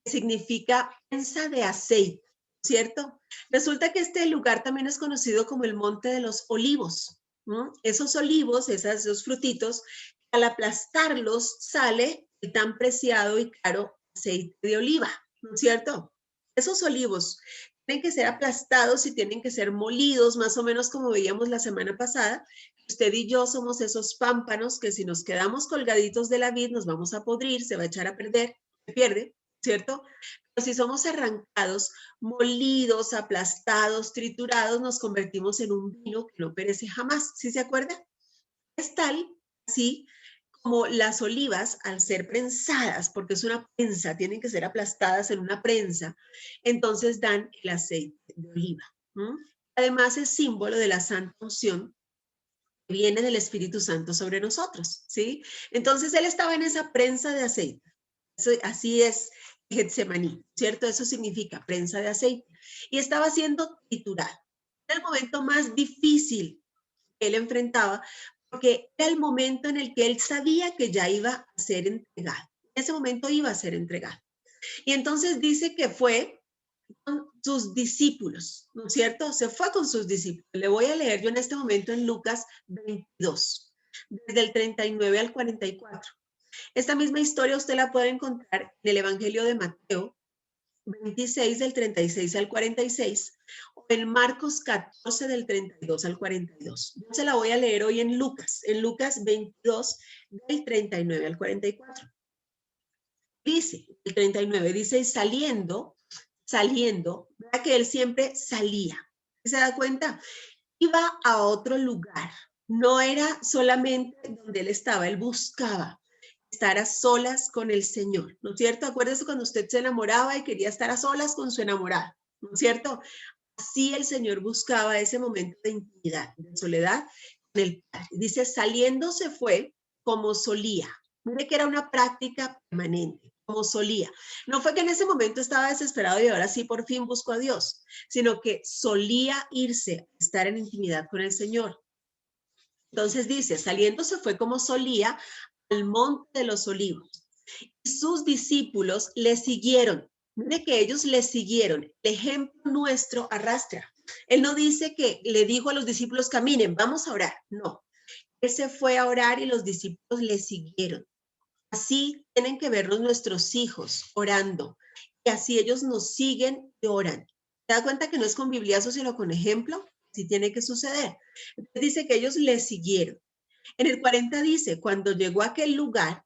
que significa prensa de aceite, ¿cierto? Resulta que este lugar también es conocido como el Monte de los Olivos. ¿No? Esos olivos, esos frutitos, al aplastarlos sale el tan preciado y caro aceite de oliva, ¿no es cierto? Esos olivos tienen que ser aplastados y tienen que ser molidos, más o menos como veíamos la semana pasada. Usted y yo somos esos pámpanos que si nos quedamos colgaditos de la vid nos vamos a podrir, se va a echar a perder, se pierde, ¿cierto? Pero si somos arrancados, molidos, aplastados, triturados, nos convertimos en un vino que no perece jamás. ¿Sí se acuerda? Es tal, así, como las olivas, al ser prensadas, porque es una prensa, tienen que ser aplastadas en una prensa, entonces dan el aceite de oliva. ¿Mm? Además es símbolo de la santa unción que viene del Espíritu Santo sobre nosotros, ¿sí? Entonces él estaba en esa prensa de aceite. Eso, así es Getsemaní, ¿cierto? Eso significa prensa de aceite. Y estaba siendo triturado. Era el momento más difícil que él enfrentaba, porque era el momento en el que él sabía que ya iba a ser entregado. En ese momento iba a ser entregado. Y entonces dice que fue con sus discípulos, ¿no es cierto? Se fue con sus discípulos. Le voy a leer yo en este momento en Lucas 22, desde el 39 al 44. Esta misma historia usted la puede encontrar en el Evangelio de Mateo 26 del 36 al 46 o en Marcos 14 del 32 al 42. Yo se la voy a leer hoy en Lucas 22 del 39 al 44. Dice, el 39 dice, saliendo, ¿verdad? Que él siempre salía. ¿Se da cuenta? Iba a otro lugar. No era solamente donde él estaba, él buscaba estar a solas con el Señor, ¿no es cierto? Acuérdese cuando usted se enamoraba y quería estar a solas con su enamorada, ¿no es cierto? Así el Señor buscaba ese momento de intimidad, de soledad con el Padre. Dice, saliendo se fue como solía. Mire que era una práctica permanente, como solía. No fue que en ese momento estaba desesperado y ahora sí por fin buscó a Dios, sino que solía irse a estar en intimidad con el Señor. Entonces dice, saliendo se fue como solía al monte de los olivos. Y sus discípulos le siguieron. Mire que ellos le siguieron. El ejemplo nuestro arrastra. Él no dice que le dijo a los discípulos, caminen, vamos a orar. No. Él se fue a orar y los discípulos le siguieron. Así tienen que vernos nuestros hijos orando. Y así ellos nos siguen y oran. ¿Te das cuenta que no es con bibliazo, sino con ejemplo? Sí tiene que suceder. Entonces dice que ellos le siguieron. En el 40 dice, cuando llegó a aquel lugar,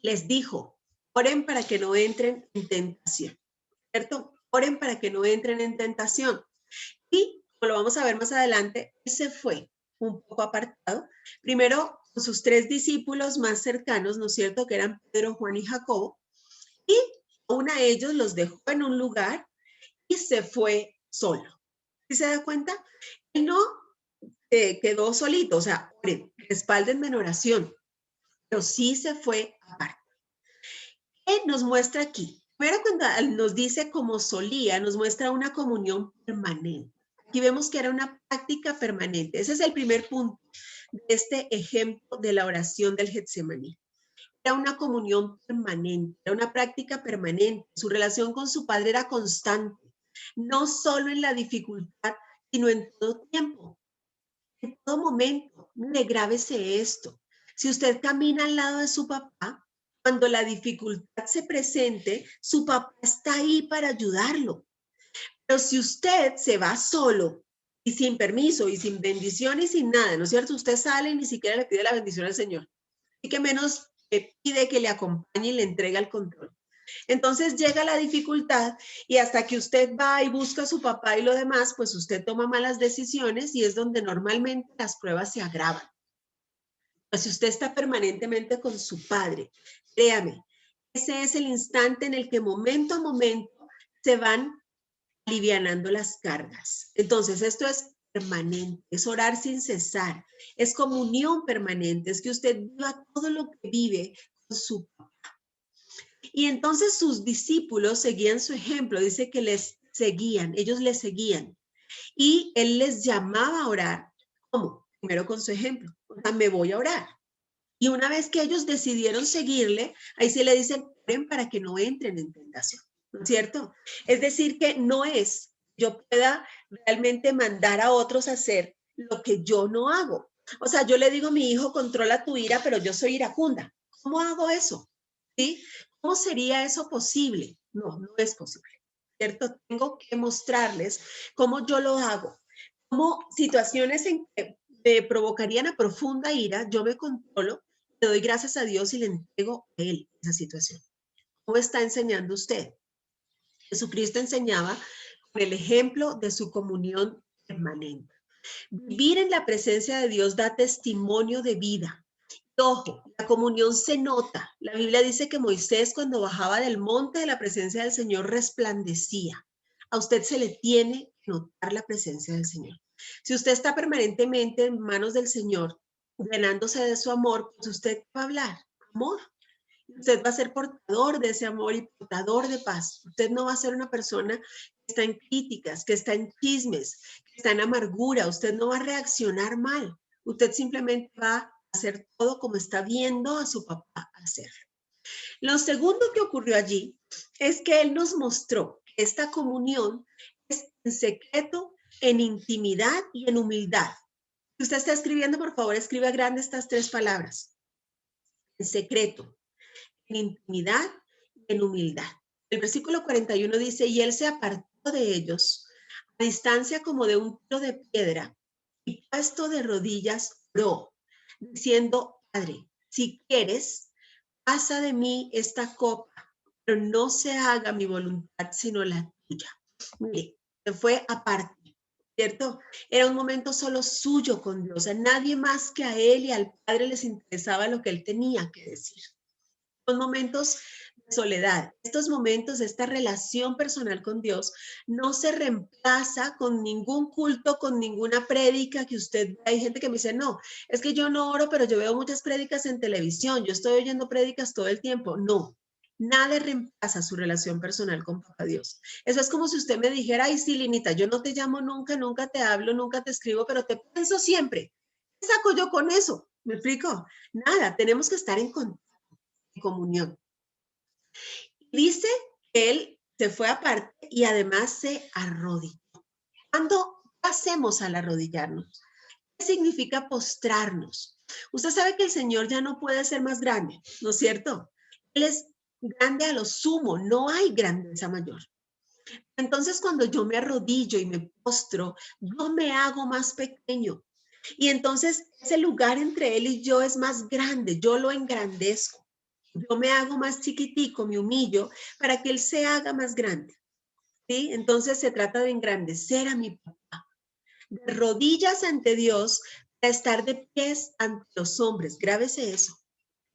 les dijo, oren para que no entren en tentación, ¿cierto? Oren para que no entren en tentación. Y, como lo vamos a ver más adelante, él se fue un poco apartado, primero con sus tres discípulos más cercanos, ¿no es cierto? Que eran Pedro, Juan y Jacobo, y aún a ellos los dejó en un lugar y se fue solo. ¿Sí se da cuenta? Él no quedó solito, o sea, oren, respáldenme en oración, pero sí se fue aparte. ¿Qué nos muestra aquí? Primero, cuando nos dice como solía, nos muestra una comunión permanente. Aquí vemos que era una práctica permanente. Ese es el primer punto de este ejemplo de la oración del Getsemaní. Era una comunión permanente, era una práctica permanente. Su relación con su padre era constante, no solo en la dificultad, sino en todo tiempo, en todo momento. Mire, grábese esto. Si usted camina al lado de su papá, cuando la dificultad se presente, su papá está ahí para ayudarlo. Pero si usted se va solo y sin permiso y sin bendición y sin nada, ¿no es cierto? Usted sale y ni siquiera le pide la bendición al Señor. Y que menos le pide que le acompañe y le entregue el control. Entonces llega la dificultad y hasta que usted va y busca a su papá y lo demás, pues usted toma malas decisiones y es donde normalmente las pruebas se agravan. Pues si usted está permanentemente con su padre, créame, ese es el instante en el que momento a momento se van alivianando las cargas. Entonces, esto es permanente, es orar sin cesar, es comunión permanente, es que usted viva todo lo que vive con su papá. Y entonces sus discípulos seguían su ejemplo, dice que les seguían, ellos les seguían. Y él les llamaba a orar. ¿Cómo? Primero con su ejemplo. O sea, me voy a orar. Y una vez que ellos decidieron seguirle, ahí sí le dicen, oren para que no entren en tentación, ¿no es cierto? Es decir, que no es yo pueda realmente mandar a otros a hacer lo que yo no hago. O sea, yo le digo a mi hijo, controla tu ira, pero yo soy iracunda. ¿Cómo hago eso? ¿Sí? ¿Cómo sería eso posible? No, no es posible, ¿cierto? Tengo que mostrarles cómo yo lo hago, cómo situaciones en que me provocarían a profunda ira, yo me controlo, le doy gracias a Dios y le entrego a Él esa situación. ¿Cómo está enseñando usted? Jesucristo enseñaba con el ejemplo de su comunión permanente. Vivir en la presencia de Dios da testimonio de vida Ojo, la comunión se nota. La Biblia dice que Moisés cuando bajaba del monte de la presencia del Señor resplandecía. A usted se le tiene que notar la presencia del Señor. Si usted está permanentemente en manos del Señor, llenándose de su amor, pues usted va a hablar amor. Usted va a ser portador de ese amor y portador de paz. Usted no va a ser una persona que está en críticas, que está en chismes, que está en amargura. Usted no va a reaccionar mal. Usted simplemente va a hacer todo como está viendo a su papá hacer. Lo segundo que ocurrió allí es que él nos mostró que esta comunión es en secreto, en intimidad y en humildad. Si usted está escribiendo, por favor, escriba grande estas tres palabras. En secreto, en intimidad y en humildad. El versículo 41 dice, y él se apartó de ellos a distancia como de un tiro de piedra y puesto de rodillas oró, diciendo, Padre, si quieres, pasa de mí esta copa, pero no se haga mi voluntad sino la tuya. Mire, se fue aparte, ¿cierto? Era un momento solo suyo con Dios, a nadie más que a él y al Padre les interesaba lo que él tenía que decir. Son momentos de soledad. Estos momentos, esta relación personal con Dios, no se reemplaza con ningún culto, con ninguna prédica que usted ve. Hay gente que me dice, no, es que yo no oro, pero yo veo muchas prédicas en televisión, yo estoy oyendo prédicas todo el tiempo. No, nada reemplaza su relación personal con Papá Dios. Eso es como si usted me dijera, ay, sí, Linita, yo no te llamo nunca, nunca te hablo, nunca te escribo, pero te pienso siempre. ¿Qué saco yo con eso? ¿Me explico? Nada, tenemos que estar en comunión. Dice que él se fue aparte y además se arrodilló. ¿Cuándo hacemos al arrodillarnos? ¿Qué significa postrarnos? Usted sabe que el Señor ya no puede ser más grande, ¿no es cierto? Él es grande a lo sumo, no hay grandeza mayor. Entonces, cuando yo me arrodillo y me postro, yo me hago más pequeño. Y entonces ese lugar entre Él y yo es más grande, yo lo engrandezco. Yo me hago más chiquitico, me humillo para que Él se haga más grande. ¿Sí? Entonces se trata de engrandecer a mi papá, de rodillas ante Dios, para estar de pies ante los hombres. Grábese eso.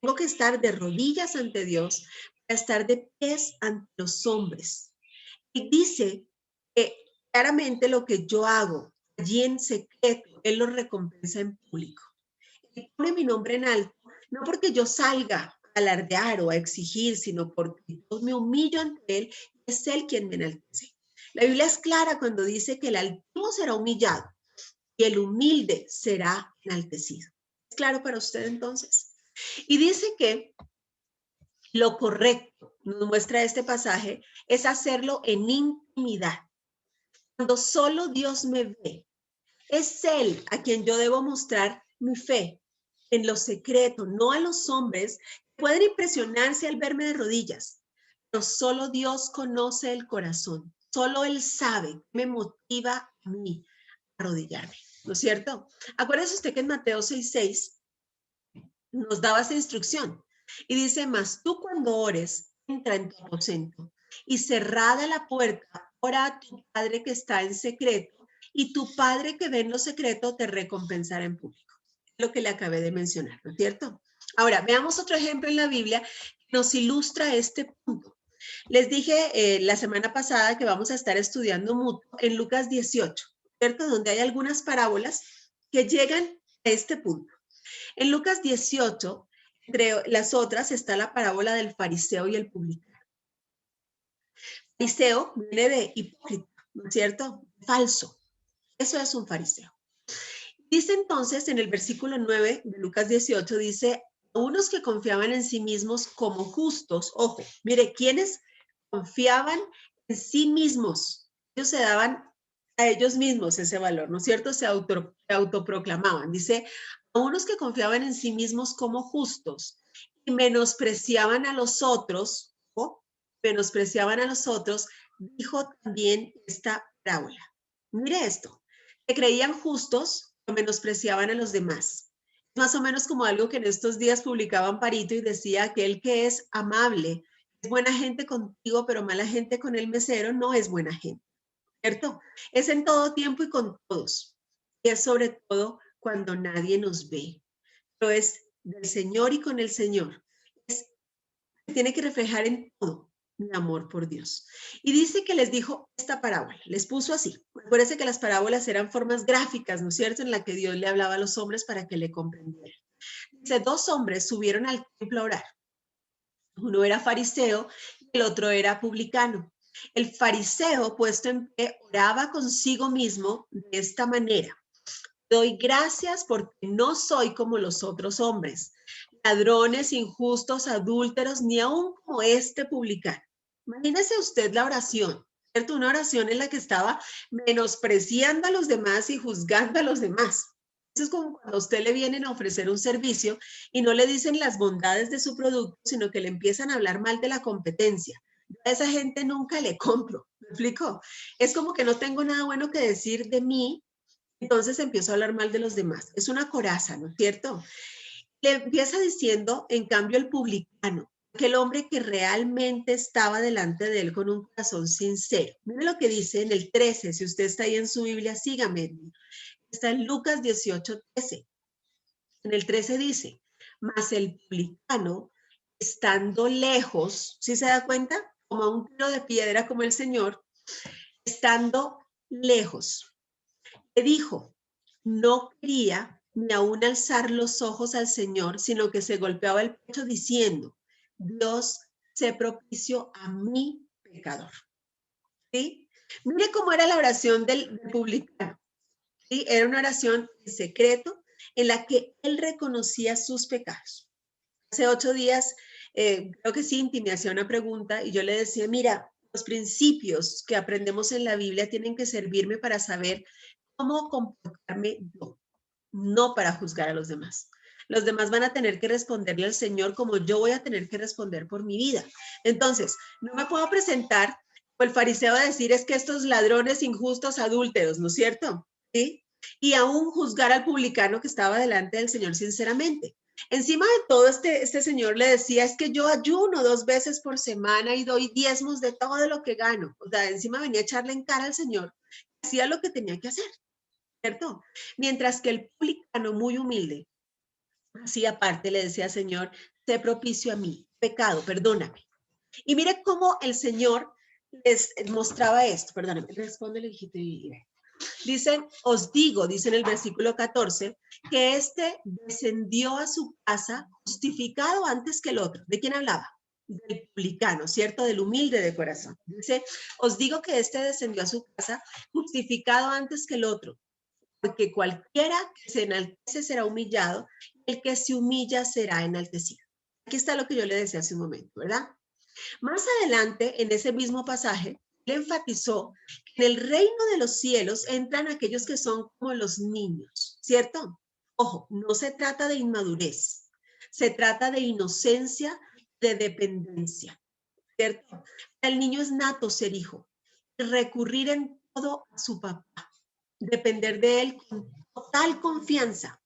Tengo que estar de rodillas ante Dios, para estar de pies ante los hombres. Y dice que claramente lo que yo hago allí en secreto, Él lo recompensa en público. Él pone mi nombre en alto, no porque yo salga a alardear o a exigir, sino porque yo me humillo ante Él, y es Él quien me enaltece. La Biblia es clara cuando dice que el altivo será humillado y el humilde será enaltecido. ¿Es claro para usted entonces? Y dice que lo correcto, nos muestra este pasaje, es hacerlo en intimidad. Cuando solo Dios me ve, es Él a quien yo debo mostrar mi fe en lo secreto, no a los hombres que pueden impresionarse al verme de rodillas, pero solo Dios conoce el corazón, solo Él sabe qué me motiva a mí a arrodillarme, ¿no es cierto? Acuérdese usted que en Mateo 6:6 nos daba esa instrucción y dice, mas tú cuando ores, entra en tu aposento y cerrada la puerta, ora a tu Padre que está en secreto y tu Padre que ve en lo secreto te recompensará en público. Lo que le acabé de mencionar, ¿no es cierto? Ahora, veamos otro ejemplo en la Biblia que nos ilustra este punto. Les dije la semana pasada que vamos a estar estudiando mutuo en Lucas 18, ¿cierto? Donde hay algunas parábolas que llegan a este punto. En Lucas 18, entre las otras, está la parábola del fariseo y el publicano. Fariseo viene de hipócrita, ¿no es cierto? Falso. Eso es un fariseo. Dice entonces en el versículo 9 de Lucas 18, dice, a unos que confiaban en sí mismos como justos, ojo, mire, ¿quiénes confiaban en sí mismos? Ellos se daban a ellos mismos ese valor, ¿no es cierto? Se autoproclamaban. Dice, a unos que confiaban en sí mismos como justos y menospreciaban a los otros, ¿o? Menospreciaban a los otros, dijo también esta parábola. Mire esto, que creían justos, pero menospreciaban a los demás. Más o menos como algo que en estos días publicaban Parito y decía, aquel que es amable, es buena gente contigo, pero mala gente con el mesero, no es buena gente. ¿Cierto? Es en todo tiempo y con todos. Y es sobre todo cuando nadie nos ve. Pero es del Señor y con el Señor tiene que reflejar en todo mi amor por Dios. Y dice que les dijo esta parábola, les puso así. Acuérdense que las parábolas eran formas gráficas, ¿no es cierto?, en la que Dios le hablaba a los hombres para que le comprendieran. Dice, dos hombres subieron al templo a orar. Uno era fariseo y el otro era publicano. El fariseo, puesto en pie, oraba consigo mismo de esta manera. Doy gracias porque no soy como los otros hombres, ladrones, injustos, adúlteros, ni aun como este publicano. Imagínese usted la oración, ¿cierto? Una oración en la que estaba menospreciando a los demás y juzgando a los demás. Eso es como cuando a usted le vienen a ofrecer un servicio y no le dicen las bondades de su producto, sino que le empiezan a hablar mal de la competencia. A esa gente nunca le compro, ¿me explico? Es como que no tengo nada bueno que decir de mí, entonces empiezo a hablar mal de los demás. Es una coraza, ¿no es cierto? Le empieza diciendo, en cambio, el publicano, aquel hombre que realmente estaba delante de él con un corazón sincero. Mire lo que dice en el 13, si usted está ahí en su Biblia, sígame. Está en Lucas 18:13. En el 13 dice, mas el publicano, estando lejos, ¿sí se da cuenta? Como a un tiro de piedra como el Señor, estando lejos, le dijo, no quería ni aún alzar los ojos al Señor, sino que se golpeaba el pecho diciendo, Dios, sé propicio a mi pecador. ¿Sí? Mire cómo era la oración del publicano. ¿Sí? Era una oración en secreto en la que él reconocía sus pecados. Hace 8 días, creo que sí, me hacía una pregunta y yo le decía, mira, los principios que aprendemos en la Biblia tienen que servirme para saber cómo comportarme yo, no para juzgar a los demás. Los demás van a tener que responderle al Señor como yo voy a tener que responder por mi vida. Entonces, no me puedo presentar como el fariseo a decir es que estos ladrones injustos, adúlteros, ¿no es cierto? ¿Sí? Y aún juzgar al publicano que estaba delante del Señor sinceramente. Encima de todo, este señor le decía, es que yo ayuno 2 veces por semana y doy diezmos de todo lo que gano. O sea, encima venía a echarle en cara al Señor, hacía lo que tenía que hacer, ¿cierto? Mientras que el publicano muy humilde, así aparte le decía, Señor, sé propicio a mí, pecado, perdóname. Y mire cómo el Señor les mostraba esto, perdóname, respóndele, hijito, y dicen, os digo, dice en el versículo 14, que este descendió a su casa justificado antes que el otro. ¿De quién hablaba? Del publicano, ¿cierto? Del humilde de corazón. Dice, os digo que este descendió a su casa justificado antes que el otro, porque cualquiera que se enaltece será humillado, y el que se humilla será enaltecido. Aquí está lo que yo le decía hace un momento, ¿verdad? Más adelante, en ese mismo pasaje, le enfatizó que en el reino de los cielos entran aquellos que son como los niños, ¿cierto? Ojo, no se trata de inmadurez, se trata de inocencia, de dependencia, ¿cierto? El niño es nato ser hijo, recurrir en todo a su papá, depender de él con total confianza.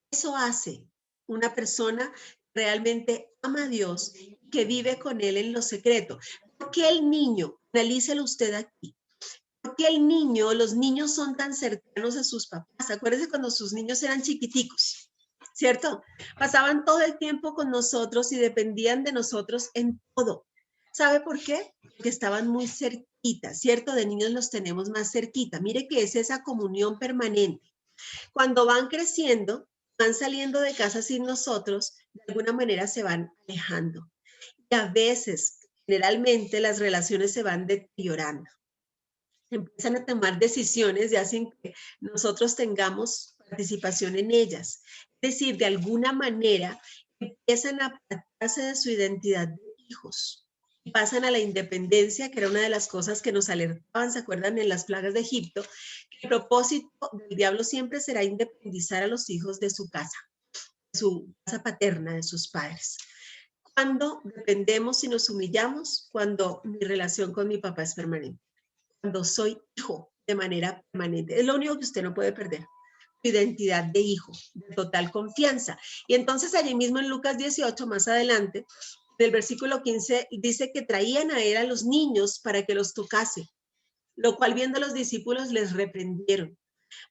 Eso hace una persona que realmente ama a Dios, que vive con él en lo secreto. ¿Por qué el niño? Analícelo usted aquí. ¿Por qué el niño, los niños son tan cercanos a sus papás? Acuérdense cuando sus niños eran chiquiticos, ¿cierto? Pasaban todo el tiempo con nosotros y dependían de nosotros en todo. ¿Sabe por qué? Porque estaban muy cerquita, ¿cierto? De niños los tenemos más cerquita. Mire que es esa comunión permanente. Cuando van creciendo, van saliendo de casa sin nosotros, de alguna manera se van alejando. Y a veces, generalmente, las relaciones se van deteriorando. Empiezan a tomar decisiones y hacen que nosotros tengamos participación en ellas. Es decir, de alguna manera empiezan a apartarse de su identidad de hijos y pasan a la independencia, que era una de las cosas que nos alertaban, ¿se acuerdan? En las plagas de Egipto, que el propósito del diablo siempre será independizar a los hijos de su casa paterna, de sus padres. Cuando dependemos y nos humillamos, cuando mi relación con mi papá es permanente, cuando soy hijo de manera permanente. Es lo único que usted no puede perder, su identidad de hijo, de total confianza. Y entonces allí mismo en Lucas 18, más adelante, del versículo 15, dice que traían a él a los niños para que los tocase, lo cual viendo los discípulos les reprendieron.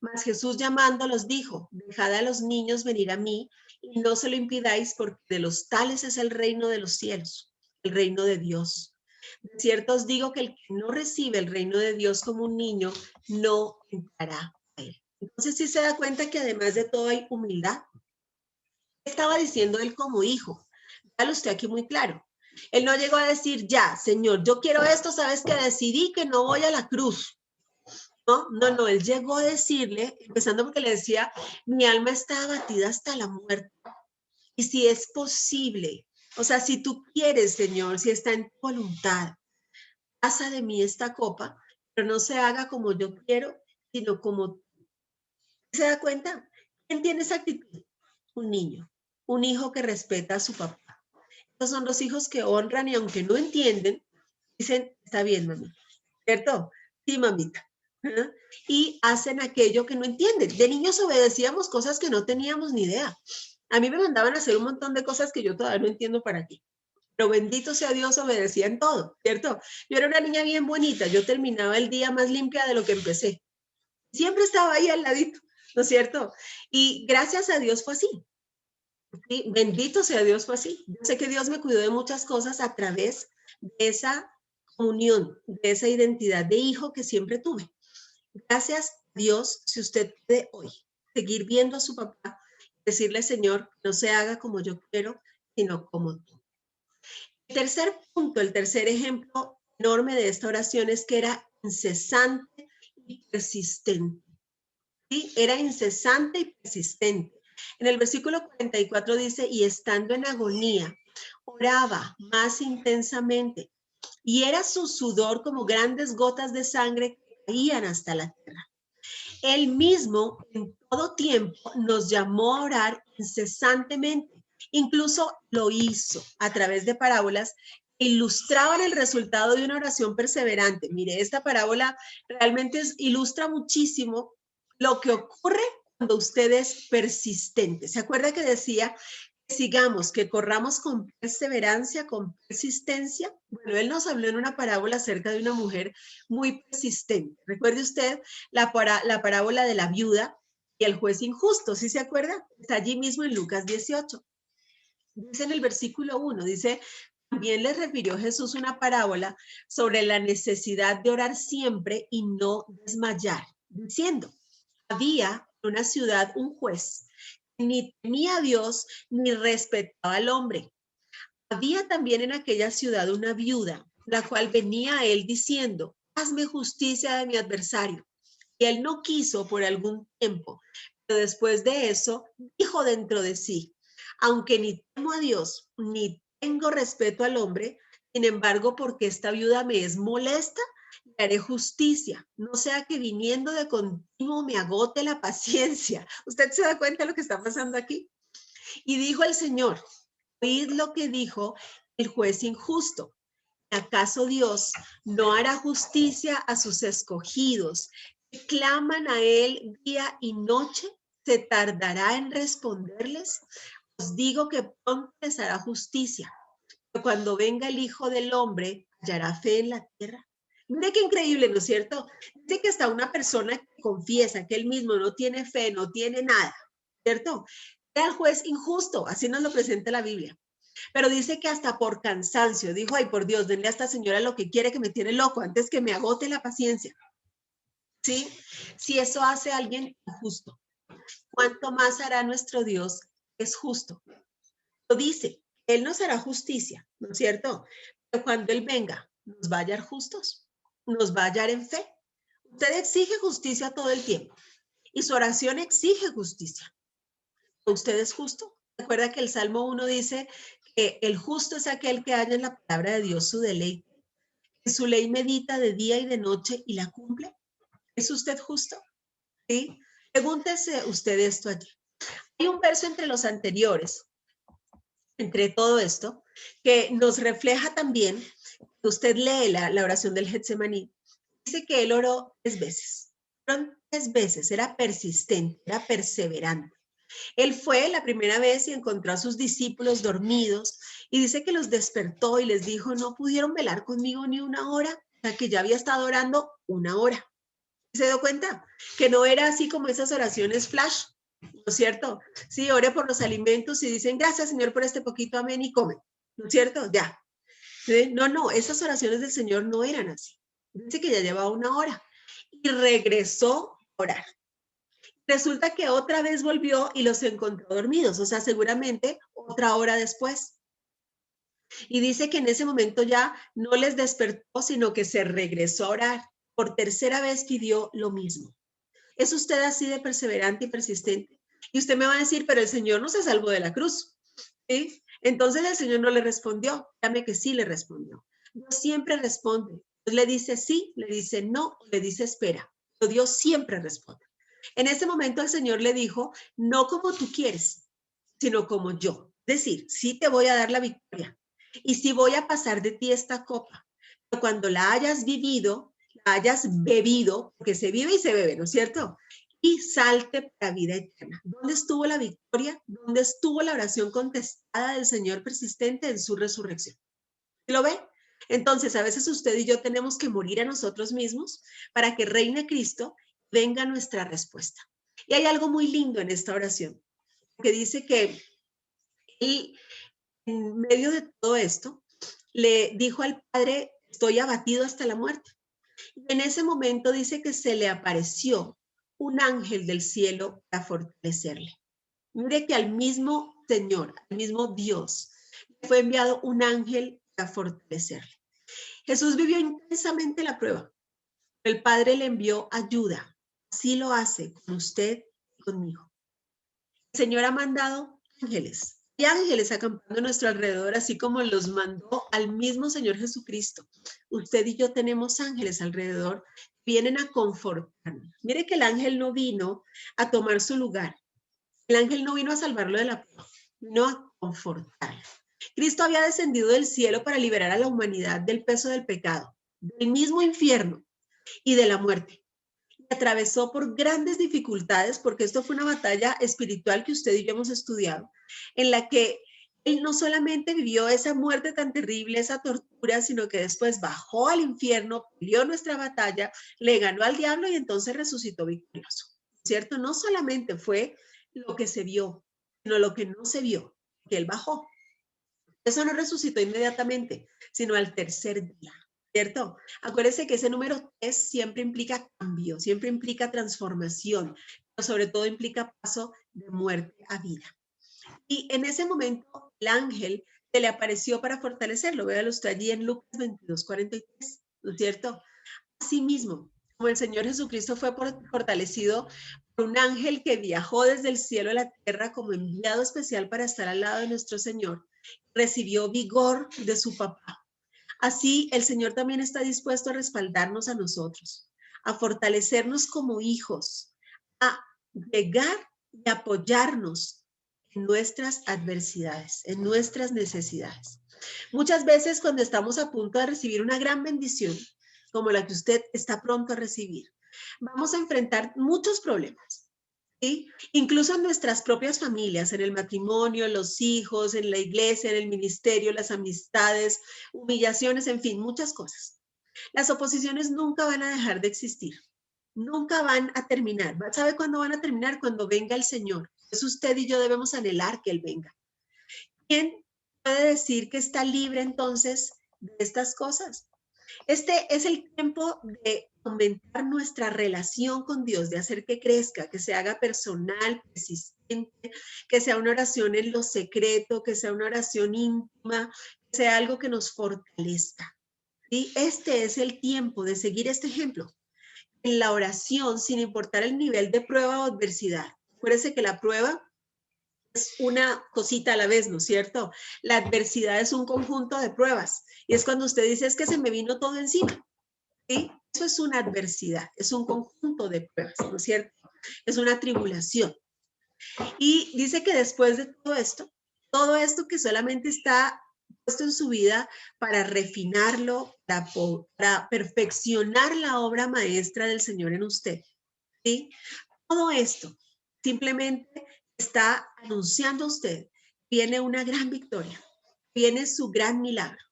Mas Jesús llamándolos dijo, dejad a los niños venir a mí y no se lo impidáis porque de los tales es el reino de los cielos, el reino de Dios. De cierto os digo que el que no recibe el reino de Dios como un niño no entrará a él. Entonces sí se da cuenta que además de todo hay humildad. Estaba diciendo él como hijo. Dale usted aquí muy claro. Él no llegó a decir, ya, Señor, yo quiero esto, sabes que decidí que no voy a la cruz. No, no, no, él llegó a decirle, empezando porque le decía, mi alma está abatida hasta la muerte. Y si es posible, o sea, si tú quieres, Señor, si está en tu voluntad, pasa de mí esta copa, pero no se haga como yo quiero, sino como tú. ¿Se da cuenta? ¿Quién tiene esa actitud? Un niño, un hijo que respeta a su papá. Estos son los hijos que honran y aunque no entienden, dicen, está bien, mami, ¿cierto? Sí, mamita. ¿Ah? Y hacen aquello que no entienden. De niños obedecíamos cosas que no teníamos ni idea. A mí me mandaban a hacer un montón de cosas que yo todavía no entiendo para qué. Pero bendito sea Dios, obedecía en todo, ¿cierto? Yo era una niña bien bonita, yo terminaba el día más limpia de lo que empecé. Siempre estaba ahí al ladito, ¿no es cierto? Y gracias a Dios fue así. ¿Sí? Bendito sea Dios fue así. Yo sé que Dios me cuidó de muchas cosas a través de esa unión, de esa identidad de hijo que siempre tuve. Gracias a Dios, si usted puede hoy seguir viendo a su papá, decirle, Señor, no se haga como yo quiero, sino como tú. El tercer punto, el tercer ejemplo enorme de esta oración es que era incesante y persistente. ¿Sí? Era incesante y persistente. En el versículo 44 dice, y estando en agonía, oraba más intensamente, y era su sudor como grandes gotas de sangre que caían hasta la tierra. Él mismo en todo tiempo nos llamó a orar incesantemente. Incluso lo hizo a través de parábolas que ilustraban el resultado de una oración perseverante. Mire, esta parábola realmente ilustra muchísimo lo que ocurre cuando usted es persistente. ¿Se acuerda que decía que sigamos, que corramos con perseverancia, con persistencia? Bueno, él nos habló en una parábola acerca de una mujer muy persistente. Recuerde usted la parábola de la viuda y el juez injusto, ¿sí se acuerda? Está allí mismo en Lucas 18. Dice en el versículo 1, dice, también les refirió Jesús una parábola sobre la necesidad de orar siempre y no desmayar, diciendo, había en una ciudad un juez que ni temía a Dios ni respetaba al hombre. Había también en aquella ciudad una viuda, la cual venía a él diciendo, hazme justicia de mi adversario. Y él no quiso por algún tiempo, pero después de eso dijo dentro de sí, aunque ni temo a Dios, ni tengo respeto al hombre, sin embargo, porque esta viuda me es molesta, le haré justicia, no sea que viniendo de continuo me agote la paciencia. ¿Usted se da cuenta de lo que está pasando aquí? Y dijo el Señor, oíd lo que dijo el juez injusto. ¿Acaso Dios no hará justicia a sus escogidos que claman a Él día y noche? ¿Se tardará en responderles? Os digo que pronto les hará justicia. Pero cuando venga el Hijo del Hombre, ¿hallará fe en la tierra? Mire qué increíble, ¿no es cierto? Dice que hasta una persona que confiesa que él mismo no tiene fe, no tiene nada, ¿cierto? Era el juez injusto, así nos lo presenta la Biblia. Pero dice que hasta por cansancio, dijo, ay, por Dios, denle a esta señora lo que quiere, que me tiene loco, antes que me agote la paciencia. ¿Sí? Si eso hace a alguien injusto, ¿cuánto más hará nuestro Dios que es justo? Lo dice, Él nos hará justicia, ¿no es cierto? Pero cuando Él venga, ¿nos va a hallar justos? ¿Nos va a hallar en fe? Usted exige justicia todo el tiempo y su oración exige justicia. ¿Usted es justo? Recuerda que el Salmo 1 dice que el justo es aquel que halla en la palabra de Dios su deleite. En su ley medita de día y de noche y la cumple. ¿Es usted justo? ¿Sí? Pregúntese usted esto allí. Hay un verso entre los anteriores, entre todo esto, que nos refleja también, usted lee la oración del Getsemaní, dice que él oró 3 veces. Fueron 3 veces, era persistente, era perseverante. Él fue la primera vez y encontró a sus discípulos dormidos y dice que los despertó y les dijo, no pudieron velar conmigo ni una hora, o sea que ya había estado orando 1 hora. ¿Se dio cuenta? Que no era así como esas oraciones flash, ¿no es cierto? Sí, ore por los alimentos y dicen, gracias Señor por este poquito, amén, y come, ¿no es cierto? Ya. ¿Sí? No, no, esas oraciones del Señor no eran así. Dice que ya llevaba una hora y regresó a orar. Resulta que otra vez volvió y los encontró dormidos, o sea, seguramente otra hora después. Y dice que en ese momento ya no les despertó, sino que se regresó a orar. Por tercera vez pidió lo mismo. ¿Es usted así de perseverante y persistente? Y usted me va a decir, pero el Señor no se salvó de la cruz. ¿Sí? Entonces el Señor no le respondió. Dame que sí le respondió. Dios siempre responde. Dios le dice sí, le dice no, le dice espera. Pero Dios siempre responde. En ese momento el Señor le dijo, no como tú quieres, sino como yo. Es decir, sí te voy a dar la victoria y sí voy a pasar de ti esta copa. Pero cuando la hayas vivido, la hayas bebido, porque se vive y se bebe, ¿no es cierto? Y salte para vida eterna. ¿Dónde estuvo la victoria? ¿Dónde estuvo la oración contestada del Señor persistente en su resurrección? ¿Lo ve? Entonces, a veces usted y yo tenemos que morir a nosotros mismos para que reine Cristo, venga nuestra respuesta. Y hay algo muy lindo en esta oración, que dice que él, en medio de todo esto, le dijo al Padre, estoy abatido hasta la muerte. Y en ese momento dice que se le apareció un ángel del cielo para fortalecerle. Mire que al mismo Señor, al mismo Dios, le fue enviado un ángel para fortalecerle. Jesús vivió intensamente la prueba. El Padre le envió ayuda. Así lo hace con usted y conmigo. El Señor ha mandado ángeles y ángeles acampando a nuestro alrededor, así como los mandó al mismo Señor Jesucristo. Usted y yo tenemos ángeles alrededor, vienen a confortarnos. Mire que el ángel no vino a tomar su lugar. El ángel no vino a salvarlo de la prueba, vino a confortarlo. Cristo había descendido del cielo para liberar a la humanidad del peso del pecado, del mismo infierno y de la muerte. Y atravesó por grandes dificultades, porque esto fue una batalla espiritual que usted y yo hemos estudiado, en la que él no solamente vivió esa muerte tan terrible, esa tortura, sino que después bajó al infierno, peleó nuestra batalla, le ganó al diablo y entonces resucitó victorioso. ¿Cierto? No solamente fue lo que se vio, sino lo que no se vio, que él bajó. Eso no resucitó inmediatamente, sino al tercer día, ¿cierto? Acuérdense que ese número 3 siempre implica cambio, siempre implica transformación, pero sobre todo implica paso de muerte a vida. Y en ese momento el ángel se le apareció para fortalecerlo. Véalo usted allí en Lucas 22:43, ¿no es cierto? Asimismo, como el Señor Jesucristo fue fortalecido por un ángel que viajó desde el cielo a la tierra como enviado especial para estar al lado de nuestro Señor, recibió vigor de su papá. Así, el Señor también está dispuesto a respaldarnos a nosotros, a fortalecernos como hijos, a llegar y apoyarnos en nuestras adversidades, en nuestras necesidades. Muchas veces cuando estamos a punto de recibir una gran bendición, como la que usted está pronto a recibir, vamos a enfrentar muchos problemas. ¿Sí? Incluso en nuestras propias familias, en el matrimonio, en los hijos, en la iglesia, en el ministerio, las amistades, humillaciones, en fin, muchas cosas. Las oposiciones nunca van a dejar de existir, nunca van a terminar. ¿Sabe cuándo van a terminar? Cuando venga el Señor. Es usted y yo debemos anhelar que Él venga. ¿Quién puede decir que está libre entonces de estas cosas? Este es el tiempo de aumentar nuestra relación con Dios, de hacer que crezca, que se haga personal, persistente, que sea una oración en lo secreto, que sea una oración íntima, que sea algo que nos fortalezca. ¿Sí? Este es el tiempo de seguir este ejemplo. En la oración, sin importar el nivel de prueba o adversidad. Acuérdense que la prueba es una cosita a la vez, ¿no es cierto? La adversidad es un conjunto de pruebas y es cuando usted dice es que se me vino todo encima, ¿sí? Eso es una adversidad, es un conjunto de pruebas, ¿no es cierto? Es una tribulación. Y dice que después de todo esto que solamente está puesto en su vida para refinarlo, para perfeccionar la obra maestra del Señor en usted, ¿sí? Todo esto simplemente está anunciando a usted, viene una gran victoria, viene su gran milagro,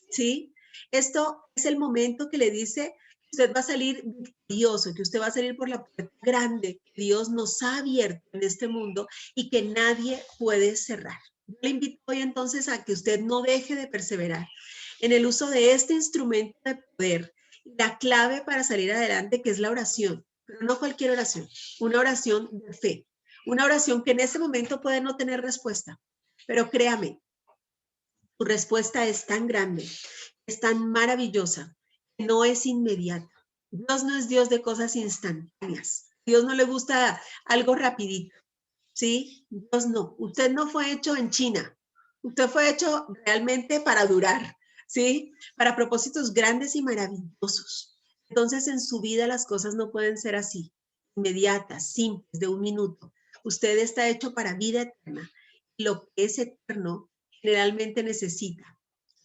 ¿sí? Esto es el momento que le dice que usted va a salir victorioso, que usted va a salir por la puerta grande que Dios nos ha abierto en este mundo y que nadie puede cerrar. Yo le invito hoy entonces a que usted no deje de perseverar en el uso de este instrumento de poder, la clave para salir adelante, que es la oración, pero no cualquier oración, una oración de fe, una oración que en ese momento puede no tener respuesta, pero créame, tu respuesta es tan grande, es tan maravillosa, que no es inmediata. Dios no es Dios de cosas instantáneas. Dios no le gusta algo rapidito, ¿sí? Dios no. Usted no fue hecho en China. Usted fue hecho realmente para durar, ¿sí? Para propósitos grandes y maravillosos. Entonces, en su vida las cosas no pueden ser así, inmediatas, simples, de un minuto. Usted está hecho para vida eterna. Lo que es eterno generalmente necesita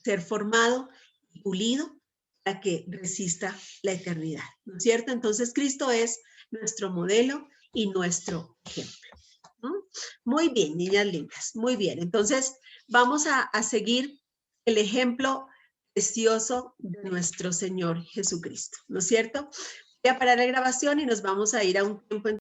ser formado y pulido para que resista la eternidad, ¿no es cierto? Entonces, Cristo es nuestro modelo y nuestro ejemplo. Muy bien, niñas lindas, muy bien. Entonces, vamos a seguir el ejemplo precioso de nuestro Señor Jesucristo, ¿no es cierto? Voy a parar la grabación y nos vamos a ir a un tiempo